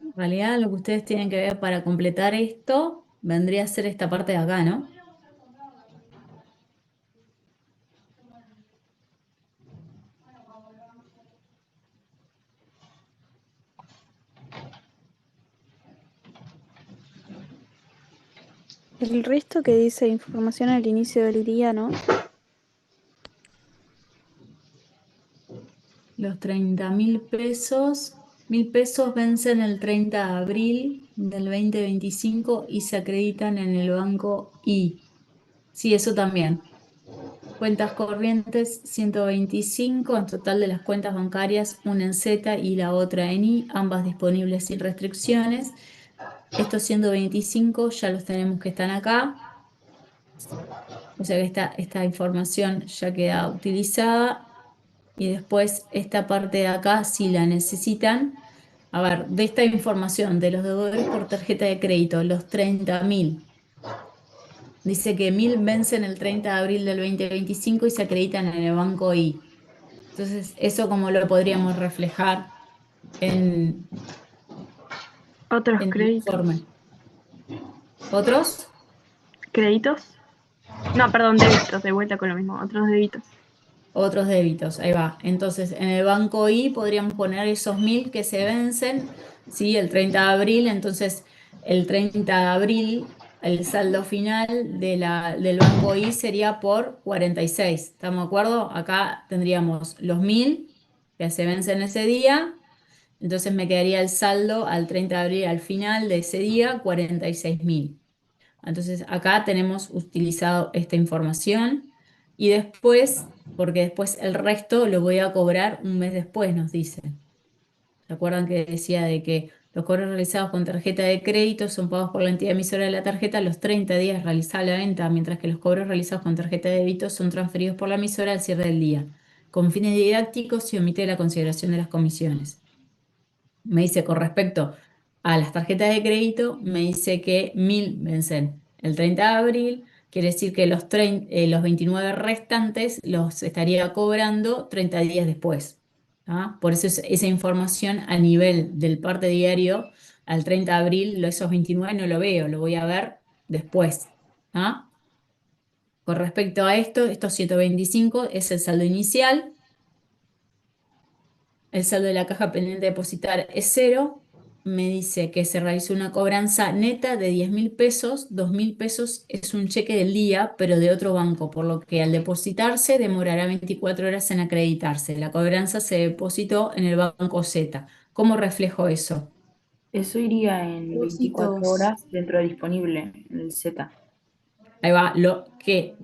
En realidad, lo que ustedes tienen que ver para completar esto vendría a ser esta parte de acá, ¿no? El resto que dice información al inicio del día, ¿no? Los 30.000 pesos. 1.000 pesos vencen el 30 de abril del 2025 y se acreditan en el banco I. Sí, eso también. Cuentas corrientes 125, en total de las cuentas bancarias, una en Z y la otra en I, ambas disponibles sin restricciones. Estos 125 ya los tenemos que están acá, o sea que esta información ya queda utilizada. Y después esta parte de acá, si la necesitan, a ver, de esta información de los deudores por tarjeta de crédito, los 30.000. Dice que 1.000 vencen el 30 de abril del 2025 y se acreditan en el banco I. Entonces, ¿eso cómo lo podríamos reflejar en, Otros en el créditos. informe? ¿Otros? ¿Créditos? No, perdón, débitos, de vuelta con lo mismo. Otros débitos. Otros débitos, ahí va. Entonces, en el banco I podríamos poner esos 1.000 que se vencen, ¿sí? El 30 de abril, entonces el 30 de abril, el saldo final del banco I sería por 46. ¿Estamos de acuerdo? Acá tendríamos los 1.000 que se vencen ese día, entonces me quedaría el saldo al 30 de abril, al final de ese día, 46.000. Entonces acá tenemos utilizado esta información y después, porque después el resto lo voy a cobrar un mes después, nos dice. ¿Se acuerdan que decía de que Los cobros realizados con tarjeta de crédito son pagos por la entidad emisora de la tarjeta a los 30 días realizada la venta, mientras que los cobros realizados con tarjeta de débito son transferidos por la emisora al cierre del día. Con fines didácticos se omite la consideración de las comisiones. Me dice con respecto a las tarjetas de crédito, me dice que 1000 vencen el 30 de abril, quiere decir que los 29 restantes los estaría cobrando 30 días después. ¿Ah? Por eso esa información a nivel del parte diario al 30 de abril, esos 29 no lo veo, lo voy a ver después. ¿Ah? Con respecto a esto, estos 125 es el saldo inicial. El saldo de la caja pendiente de depositar es cero. Me dice que se realizó una cobranza neta de 10.000 pesos. 2.000 pesos es un cheque del día, pero de otro banco, por lo que al depositarse demorará 24 horas en acreditarse. La cobranza se depositó en el banco Z. ¿Cómo reflejo eso? Eso iría en 24 Depósitos. horas dentro de disponible en el Z. Ahí va, los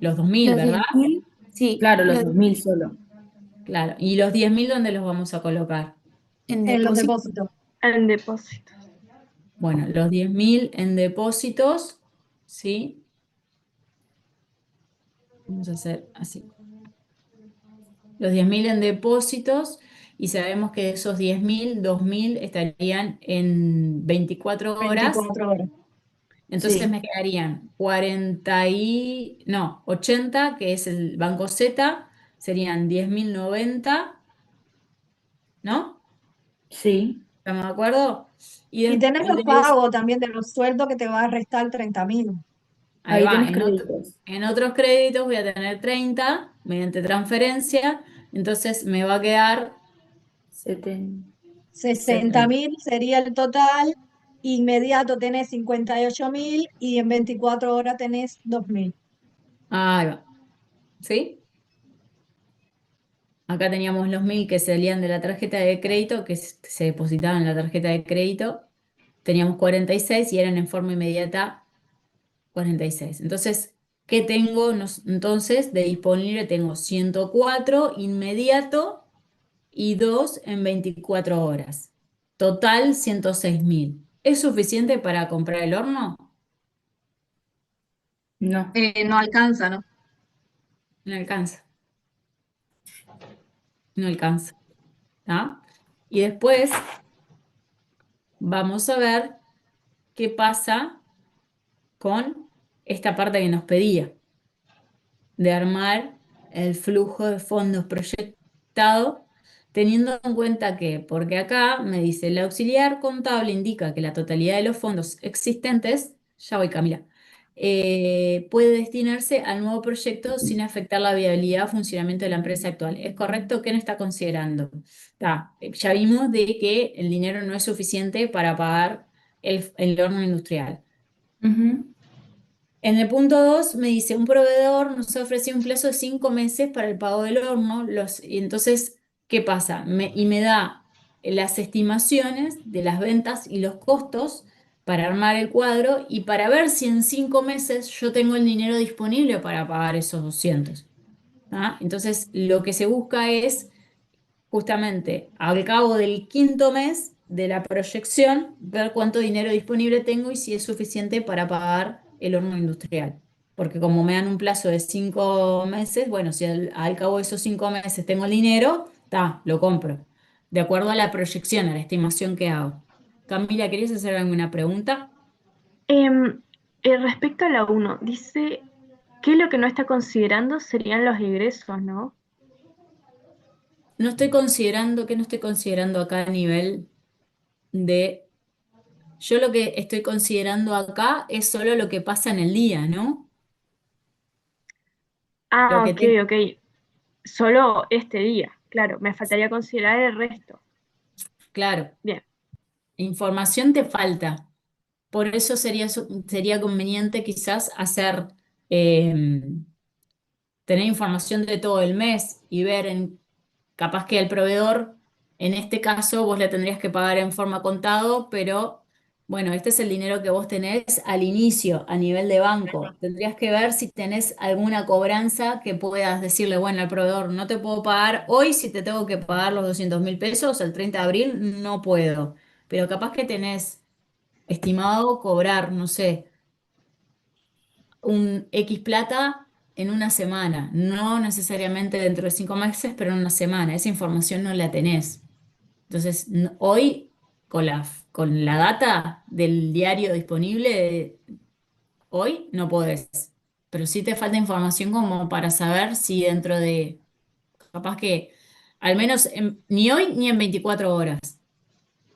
2.000, Los ¿verdad? 10.000, sí, Claro, los los 2.000 solo. Claro. ¿Y los 10.000 dónde los vamos a colocar? en En los depósitos. depósitos. En depósitos. Bueno, los 10.000 en depósitos, ¿sí? Vamos a hacer así. Los 10.000 en depósitos y sabemos que de esos 10.000, 2.000 estarían en 24 horas. 24 horas. Entonces Sí. me quedarían 80, que es el banco Z, serían 10.090, ¿no? Sí. ¿Estamos de acuerdo? Y Y tenés los después, pagos también de los sueldos que te va a restar 30.000. ahí Ahí va, tenés créditos. en otros créditos voy a tener 30 mediante transferencia, entonces me va a quedar 70. 60.000 sería el total. Inmediato tenés 58.000 y en 24 horas tenés 2.000. Ahí va, ¿sí? Acá teníamos los 1.000 que salían de la tarjeta de crédito, que se depositaban en la tarjeta de crédito. Teníamos 46 y eran en forma inmediata 46. Entonces, ¿qué tengo? Entonces, de disponible tengo 104 inmediato y 2 en 24 horas. Total 106.000. ¿Es suficiente para comprar el horno? No. No alcanza, ¿no? No alcanza, no alcanza. ¿Tá? Y después vamos a ver qué pasa con esta parte que nos pedía, de armar el flujo de fondos proyectado, teniendo en cuenta que, porque acá me dice, el auxiliar contable indica que la totalidad de los fondos existentes, ya voy Camila, puede destinarse al nuevo proyecto sin afectar la viabilidad o funcionamiento de la empresa actual. ¿Es correcto? ¿Qué no está considerando? Ya vimos de que el dinero no es suficiente para pagar el horno industrial. Ujú. En el punto 2 me dice, un proveedor nos ofreció un plazo de 5 meses para el pago del horno. Y entonces, ¿qué pasa? Y me da las estimaciones de las ventas y los costos para armar el cuadro y para ver si en 5 meses yo tengo el dinero disponible para pagar esos 200. ¿Ah? Entonces, lo que se busca es justamente al cabo del quinto mes de la proyección, ver cuánto dinero disponible tengo y si es suficiente para pagar el horno industrial. Porque como me dan un plazo de 5 meses, bueno, si al cabo de esos 5 meses tengo el dinero, lo compro. De acuerdo a la proyección, a la estimación que hago. Camila, ¿querías hacer alguna pregunta? Em, Respecto a la uno dice que lo que no está considerando serían los ingresos, ¿no? No estoy considerando, ¿qué no estoy considerando acá a nivel de... Yo lo que estoy considerando acá es solo lo que pasa en el día, ¿no? Lo Ah, que ok, tengo, ok. Solo este día, claro. Me faltaría considerar el resto. claro, Bien. información te falta. Por eso sería conveniente quizás eh, tener información de todo el mes y ver capaz que el proveedor, en este caso, vos le tendrías que pagar en forma contado, pero bueno, este es el dinero que vos tenés al inicio, a nivel de banco. Tendrías que ver si tenés alguna cobranza que puedas decirle, bueno, al proveedor, no te puedo pagar hoy si te tengo que pagar los 200.000 pesos, el 30 de abril no puedo, pero capaz que tenés estimado cobrar, no sé, un X plata en una semana, no necesariamente dentro de 5 meses, pero en una semana. Esa información no la tenés. Entonces, hoy, con la data del diario disponible, hoy no podés. Pero sí te falta información como para saber si dentro de, capaz que, al menos ni hoy ni en 24 horas,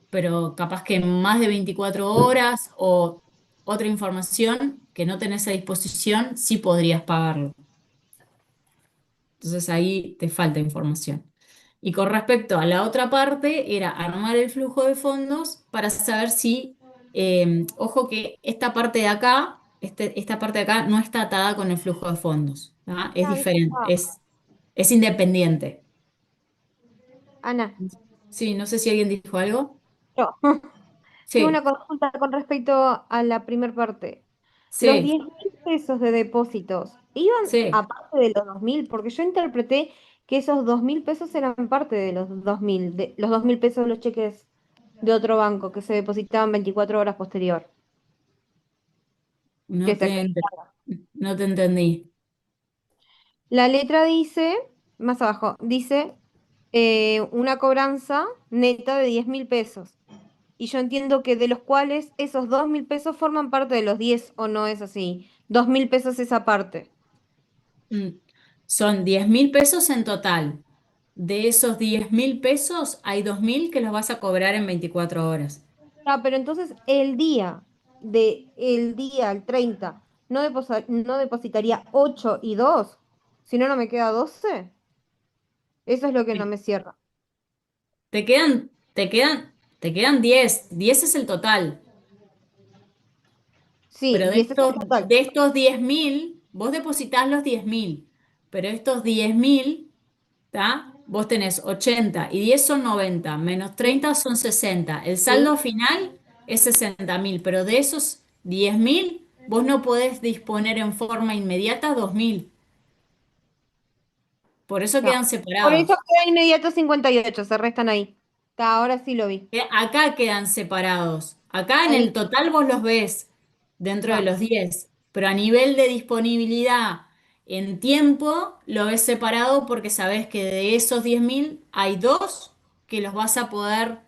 pero capaz que en más de 24 horas o otra información que no tenés a disposición, sí podrías pagarlo. Entonces ahí te falta información. Y con respecto a la otra parte, era armar el flujo de fondos para saber si, ojo que esta parte de acá, esta parte de acá no está atada con el flujo de fondos, ¿tá? Es Ana, diferente, disculpa. es independiente. Ana, Sí, no sé si alguien dijo algo. yo. Tengo una Sí, consulta con respecto a la primera parte. Los sí, 10.000 pesos de depósitos, ¿iban sí. aparte de los 2.000? Porque yo interpreté que esos 2.000 pesos eran parte de los 2.000, de los 2.000 pesos de los cheques de otro banco que se depositaban 24 horas posterior. No Que se te, ent- acreditaban. no te entendí. La letra dice, más abajo, dice una cobranza neta de 10.000 pesos. Y yo entiendo que de los cuales esos 2.000 pesos forman parte de los 10 o no es así. 2.000 pesos esa parte. Mm, Son 10.000 pesos en total. De esos 10.000 pesos, hay 2.000 que los vas a cobrar en 24 horas. Ah, pero entonces el 30, no depositaría 8 y 2, si no, no me queda 12. Eso es lo que no Te me cierra. te quedan 10. 10 es el total. Sí, Pero de 10 es el estos, total. de estos 10.000, vos depositás los 10.000. Pero estos 10.000, ¿tá? Vos tenés 80 y 10 son 90, menos Sí, 30 son 60. El sí. saldo final es 60.000, pero de esos 10.000, vos no podés disponer en forma inmediata 2.000. Por eso Está. quedan Por eso separados. queda inmediato 58, se restan ahí. Está, ahora sí lo vi. Acá quedan separados. Acá en Ahí el total vos los ves dentro de está. los 10, pero a nivel de disponibilidad en tiempo lo ves separado porque sabés que de esos 10.000 hay dos que los vas a poder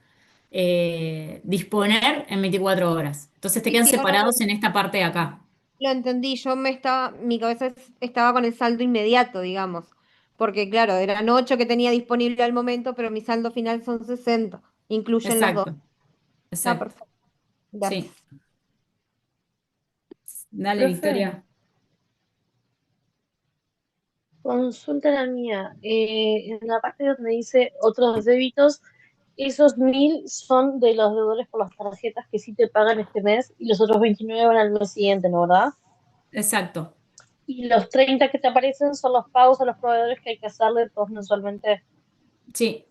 disponer en 24 horas. Entonces te Sí, quedan sí, ahora separados en esta parte de acá. lo entendí. Mi cabeza estaba con el saldo inmediato, digamos. Porque claro, eran 8 que tenía disponible al momento, pero mi saldo final son 60. Incluyen las dos. Exacto, Está exacto. perfecto. Gracias. Sí. Dale, Profe, Victoria. Consulta la mía. En la parte donde dice otros débitos, esos 1.000 son de los deudores por las tarjetas que sí te pagan este mes y los otros 29 van al mes siguiente, ¿no, verdad? Exacto. Y los 30 que te aparecen son los pagos a los proveedores que hay que hacerle todos mensualmente. Sí.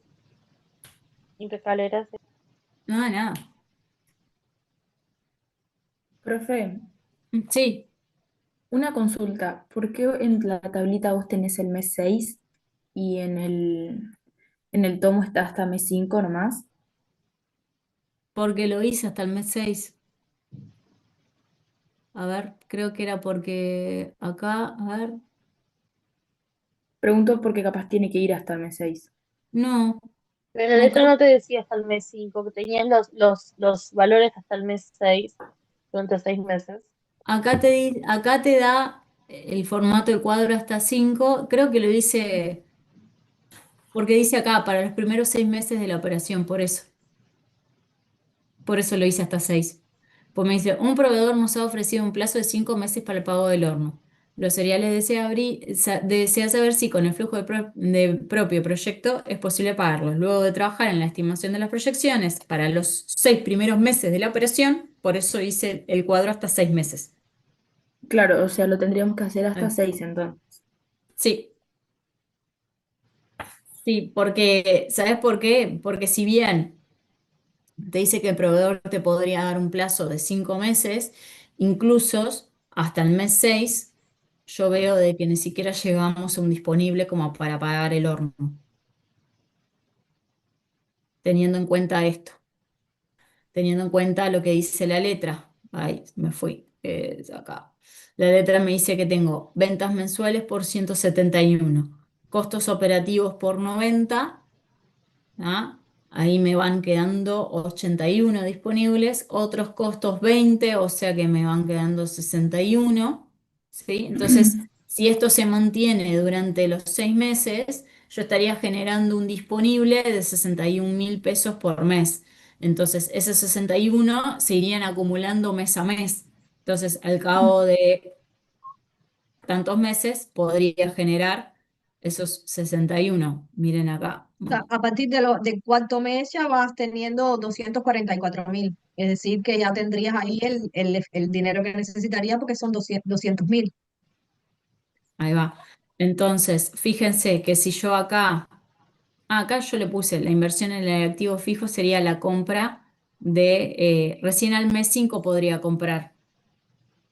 Impecable, gracias. Nada, nada. Profe, Sí. una consulta. ¿Por qué en la tablita vos tenés el mes 6 y en el tomo está hasta mes 5 nomás? Porque lo hice hasta el mes 6. A ver, creo que era porque acá, a ver, Pregunto porque capaz tiene que ir hasta el mes 6. no, Pero la no letra creo. no te decía hasta el mes 5 que tenías los valores hasta el mes 6 durante 6 meses. Acá te da el formato del cuadro hasta 5. Creo que lo hice, porque dice acá, para los primeros 6 meses de la operación, por eso lo hice hasta 6. Pues me dice, un proveedor nos ha ofrecido un plazo de 5 meses para el pago del horno. Los cereales desea saber si con el flujo de propio proyecto es posible pagarlos. Luego de trabajar en la estimación de las proyecciones para los 6 primeros meses de la operación, por eso hice el cuadro hasta 6 meses. Claro, o sea, lo tendríamos que hacer hasta Sí, 6 entonces. sí, sí, porque, ¿sabes por qué? Porque si bien te dice que el proveedor te podría dar un plazo de 5 meses, incluso hasta el mes 6, yo veo de que ni siquiera llegamos a un disponible como para pagar el horno, teniendo en cuenta esto. teniendo en cuenta lo que dice la letra. Ay, me fui. Acá. La letra me dice que tengo ventas mensuales por 171, costos operativos por 90. ¿Ah? Ahí me van quedando 81 disponibles, otros costos 20, o sea que me van quedando 61, ¿sí? Entonces, si esto se mantiene durante los 6 meses, yo estaría generando un disponible de 61.000 pesos por mes. Entonces, esos 61 se irían acumulando mes a mes. Entonces, al cabo de tantos meses, podría generar esos 61. Miren acá. O sea, a partir de cuarto mes ya vas teniendo 244.000. Es decir, que ya tendrías ahí el dinero que necesitarías porque son 200.000. Ahí va. Entonces, fíjense que si yo acá yo le puse la inversión en el activo fijo sería la compra recién al mes 5 podría comprar.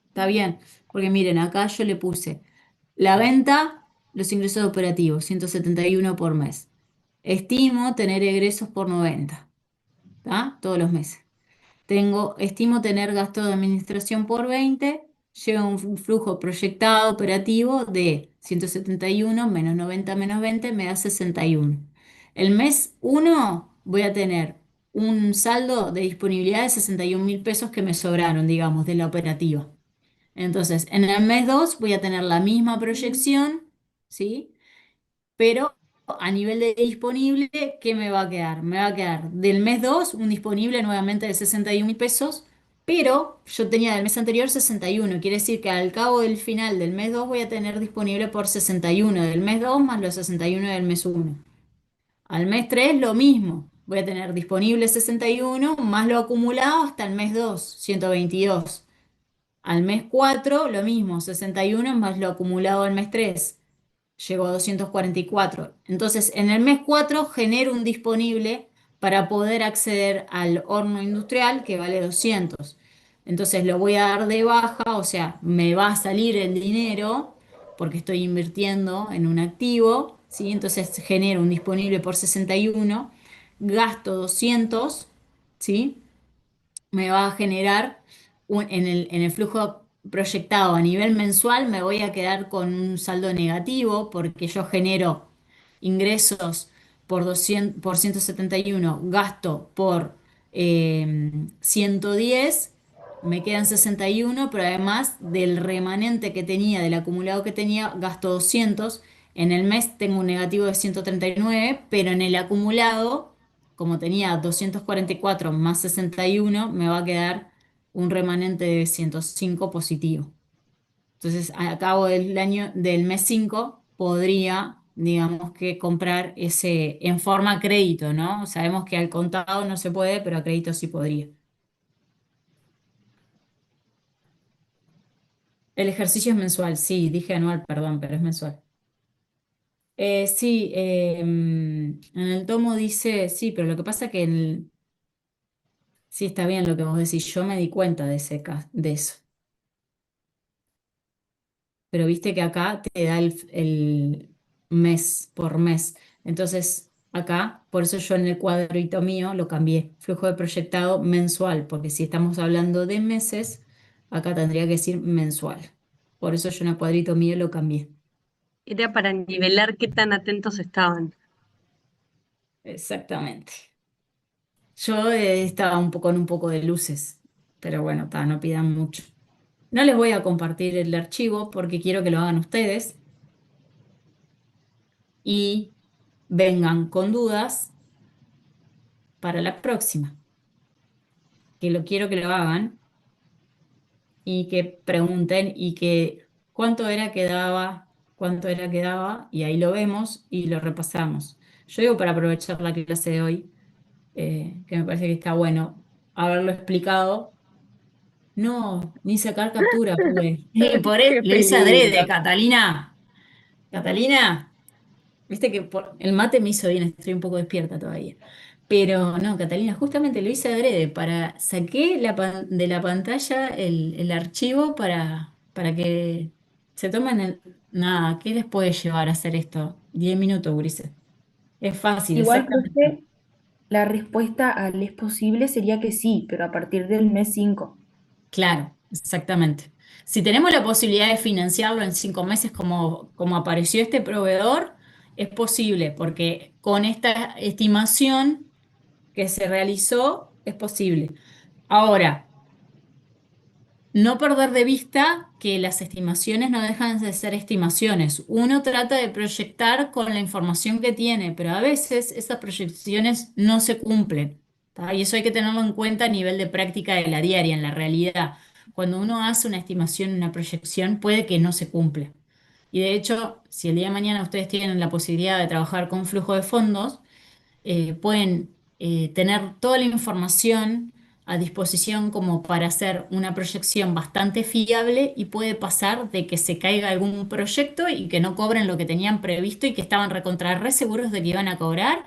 Está bien, porque miren, acá yo le puse la venta, los ingresos operativos, 171 por mes. Estimo tener egresos por 90, ¿tá? Todos los meses. Estimo tener gasto de administración por 20, llega un flujo proyectado operativo de 171 menos 90 menos 20 me da 61. El mes 1 voy a tener un saldo de disponibilidad de 61.000 pesos que me sobraron, digamos, de la operativa. Entonces, en el mes 2 voy a tener la misma proyección, ¿sí? Pero a nivel de disponible, ¿qué me va a quedar? Me va a quedar del mes 2 un disponible nuevamente de 61.000 pesos, pero yo tenía del mes anterior 61. Quiere decir que al cabo del final del mes 2 voy a tener disponible por 61 del mes 2 más los 61 del mes 1. Al mes 3 lo mismo, voy a tener disponible 61 más lo acumulado hasta el mes 2 122. Al mes 4 lo mismo, 61 más lo acumulado al mes 3 llegó a 244. Entonces, en el mes 4 genero un disponible para poder acceder al horno industrial que vale 200. Entonces, lo voy a dar de baja, o sea, me va a salir el dinero porque estoy invirtiendo en un activo, ¿sí? Entonces, genero un disponible por 61, gasto 200, ¿sí? Me va a generar en el flujo proyectado a nivel mensual, me voy a quedar con un saldo negativo porque yo genero ingresos por 171, gasto por 110, me quedan 61, pero además del remanente que tenía, del acumulado que tenía, gasto 200. En el mes tengo un negativo de 139, pero en el acumulado, como tenía 244 más 61, me va a quedar un remanente de 105 positivo. Entonces, a cabo del mes 5, podría, digamos que comprar ese en forma crédito, ¿no? Sabemos que al contado no se puede, pero a crédito sí podría. El ejercicio es mensual, sí, dije anual, perdón, pero es mensual. Sí, en el tomo dice, sí, pero lo que pasa que sí está bien lo que vos decís, yo me di cuenta de eso. Pero viste que acá te da el mes por mes. Entonces, acá, por eso yo en el cuadrito mío lo cambié, flujo de proyectado mensual, porque si estamos hablando de meses, acá tendría que decir mensual. Por eso yo en el cuadrito mío lo cambié. Era para nivelar qué tan atentos estaban. Exactamente. Yo estaba con un poco de luces, pero bueno, no pidan mucho. No les voy a compartir el archivo porque quiero que lo hagan ustedes y vengan con dudas para la próxima, que lo quiero que lo hagan y que pregunten y que cuánto era que daba, y ahí lo vemos y lo repasamos. Yo digo para aprovechar la clase de hoy, que me parece que está bueno haberlo explicado. No, ni sacar captura pude. Por eso Qué lo hice adrede, peligro. Catalina. Catalina. Viste que el mate me hizo bien, estoy un poco despierta todavía. Pero no, Catalina, justamente lo hice adrede saqué de la pantalla el archivo para que se tomen nada, ¿qué les puede llevar a hacer esto? 10 minutos, Ulises. Es fácil, Igual, exactamente. profe, la respuesta al es posible sería que sí, pero a partir del mes 5. Claro, exactamente. Si tenemos la posibilidad de financiarlo en 5 meses como apareció este proveedor, es posible, porque con esta estimación que se realizó, es posible. Ahora, no perder de vista que las estimaciones no dejan de ser estimaciones. Uno trata de proyectar con la información que tiene, pero a veces esas proyecciones no se cumplen, ¿tá? Y eso hay que tenerlo en cuenta a nivel de práctica de la diaria, en la realidad. Cuando uno hace una estimación, una proyección, puede que no se cumpla. Y de hecho, si el día de mañana ustedes tienen la posibilidad de trabajar con flujo de fondos, pueden tener toda la información a disposición como para hacer una proyección bastante fiable, y puede pasar de que se caiga algún proyecto y que no cobren lo que tenían previsto y que estaban recontra re seguros de que iban a cobrar,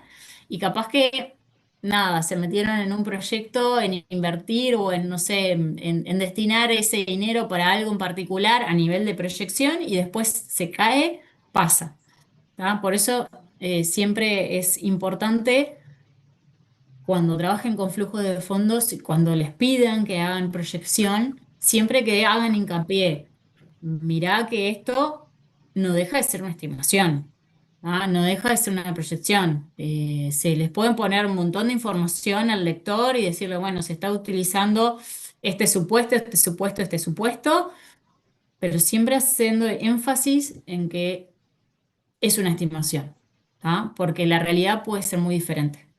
y capaz que nada, se metieron en un proyecto, en invertir o en, no sé, en destinar ese dinero para algo en particular a nivel de proyección, y después se cae, pasa. ¿Tá? Por eso siempre es importante, cuando trabajen con flujo de fondos y cuando les pidan que hagan proyección, siempre que hagan hincapié, mirá que esto no deja de ser una estimación, ¿ah? No deja de ser una proyección. Se les pueden poner un montón de información al lector y decirle, bueno, se está utilizando este supuesto, este supuesto, este supuesto, pero siempre haciendo énfasis en que es una estimación, ¿ah? Porque la realidad puede ser muy diferente.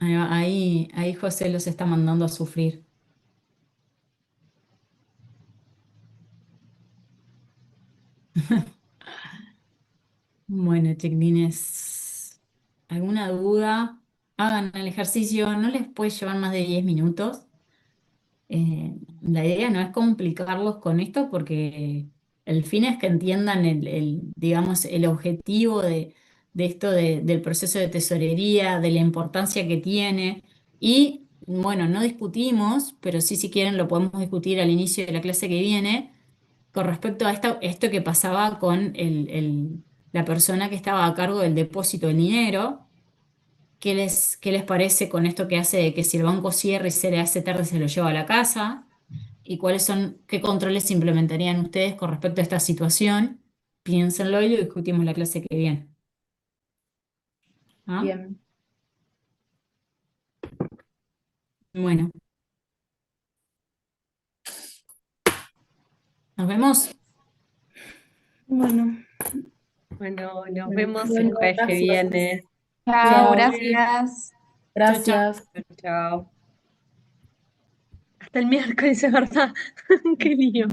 Ahí José los está mandando a sufrir. Bueno, chiquilines, ¿alguna duda? Hagan el ejercicio, no les puede llevar más de 10 minutos. La idea no es complicarlos con esto, porque el fin es que entiendan digamos, el objetivo de esto del proceso de tesorería, de la importancia que tiene. Y bueno, no discutimos, pero sí, si quieren lo podemos discutir al inicio de la clase que viene, con respecto a esto que pasaba con la persona que estaba a cargo del depósito del dinero. ¿Qué les parece con esto que hace de que si el banco cierra y se le hace tarde se lo lleva a la casa? ¿Y qué controles implementarían ustedes con respecto a esta situación? Piénsenlo y lo discutimos la clase que viene. ¿Ah? Bien. Bueno, nos vemos. Bueno, Bueno, nos bueno, vemos el jueves que gracias. viene. Chao, Chao, gracias. Chau, chau. gracias. Chao. Hasta el miércoles, es verdad. Qué lío.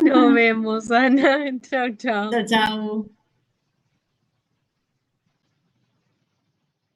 Nos vemos, Ana. Chao, chao. Chau, chau.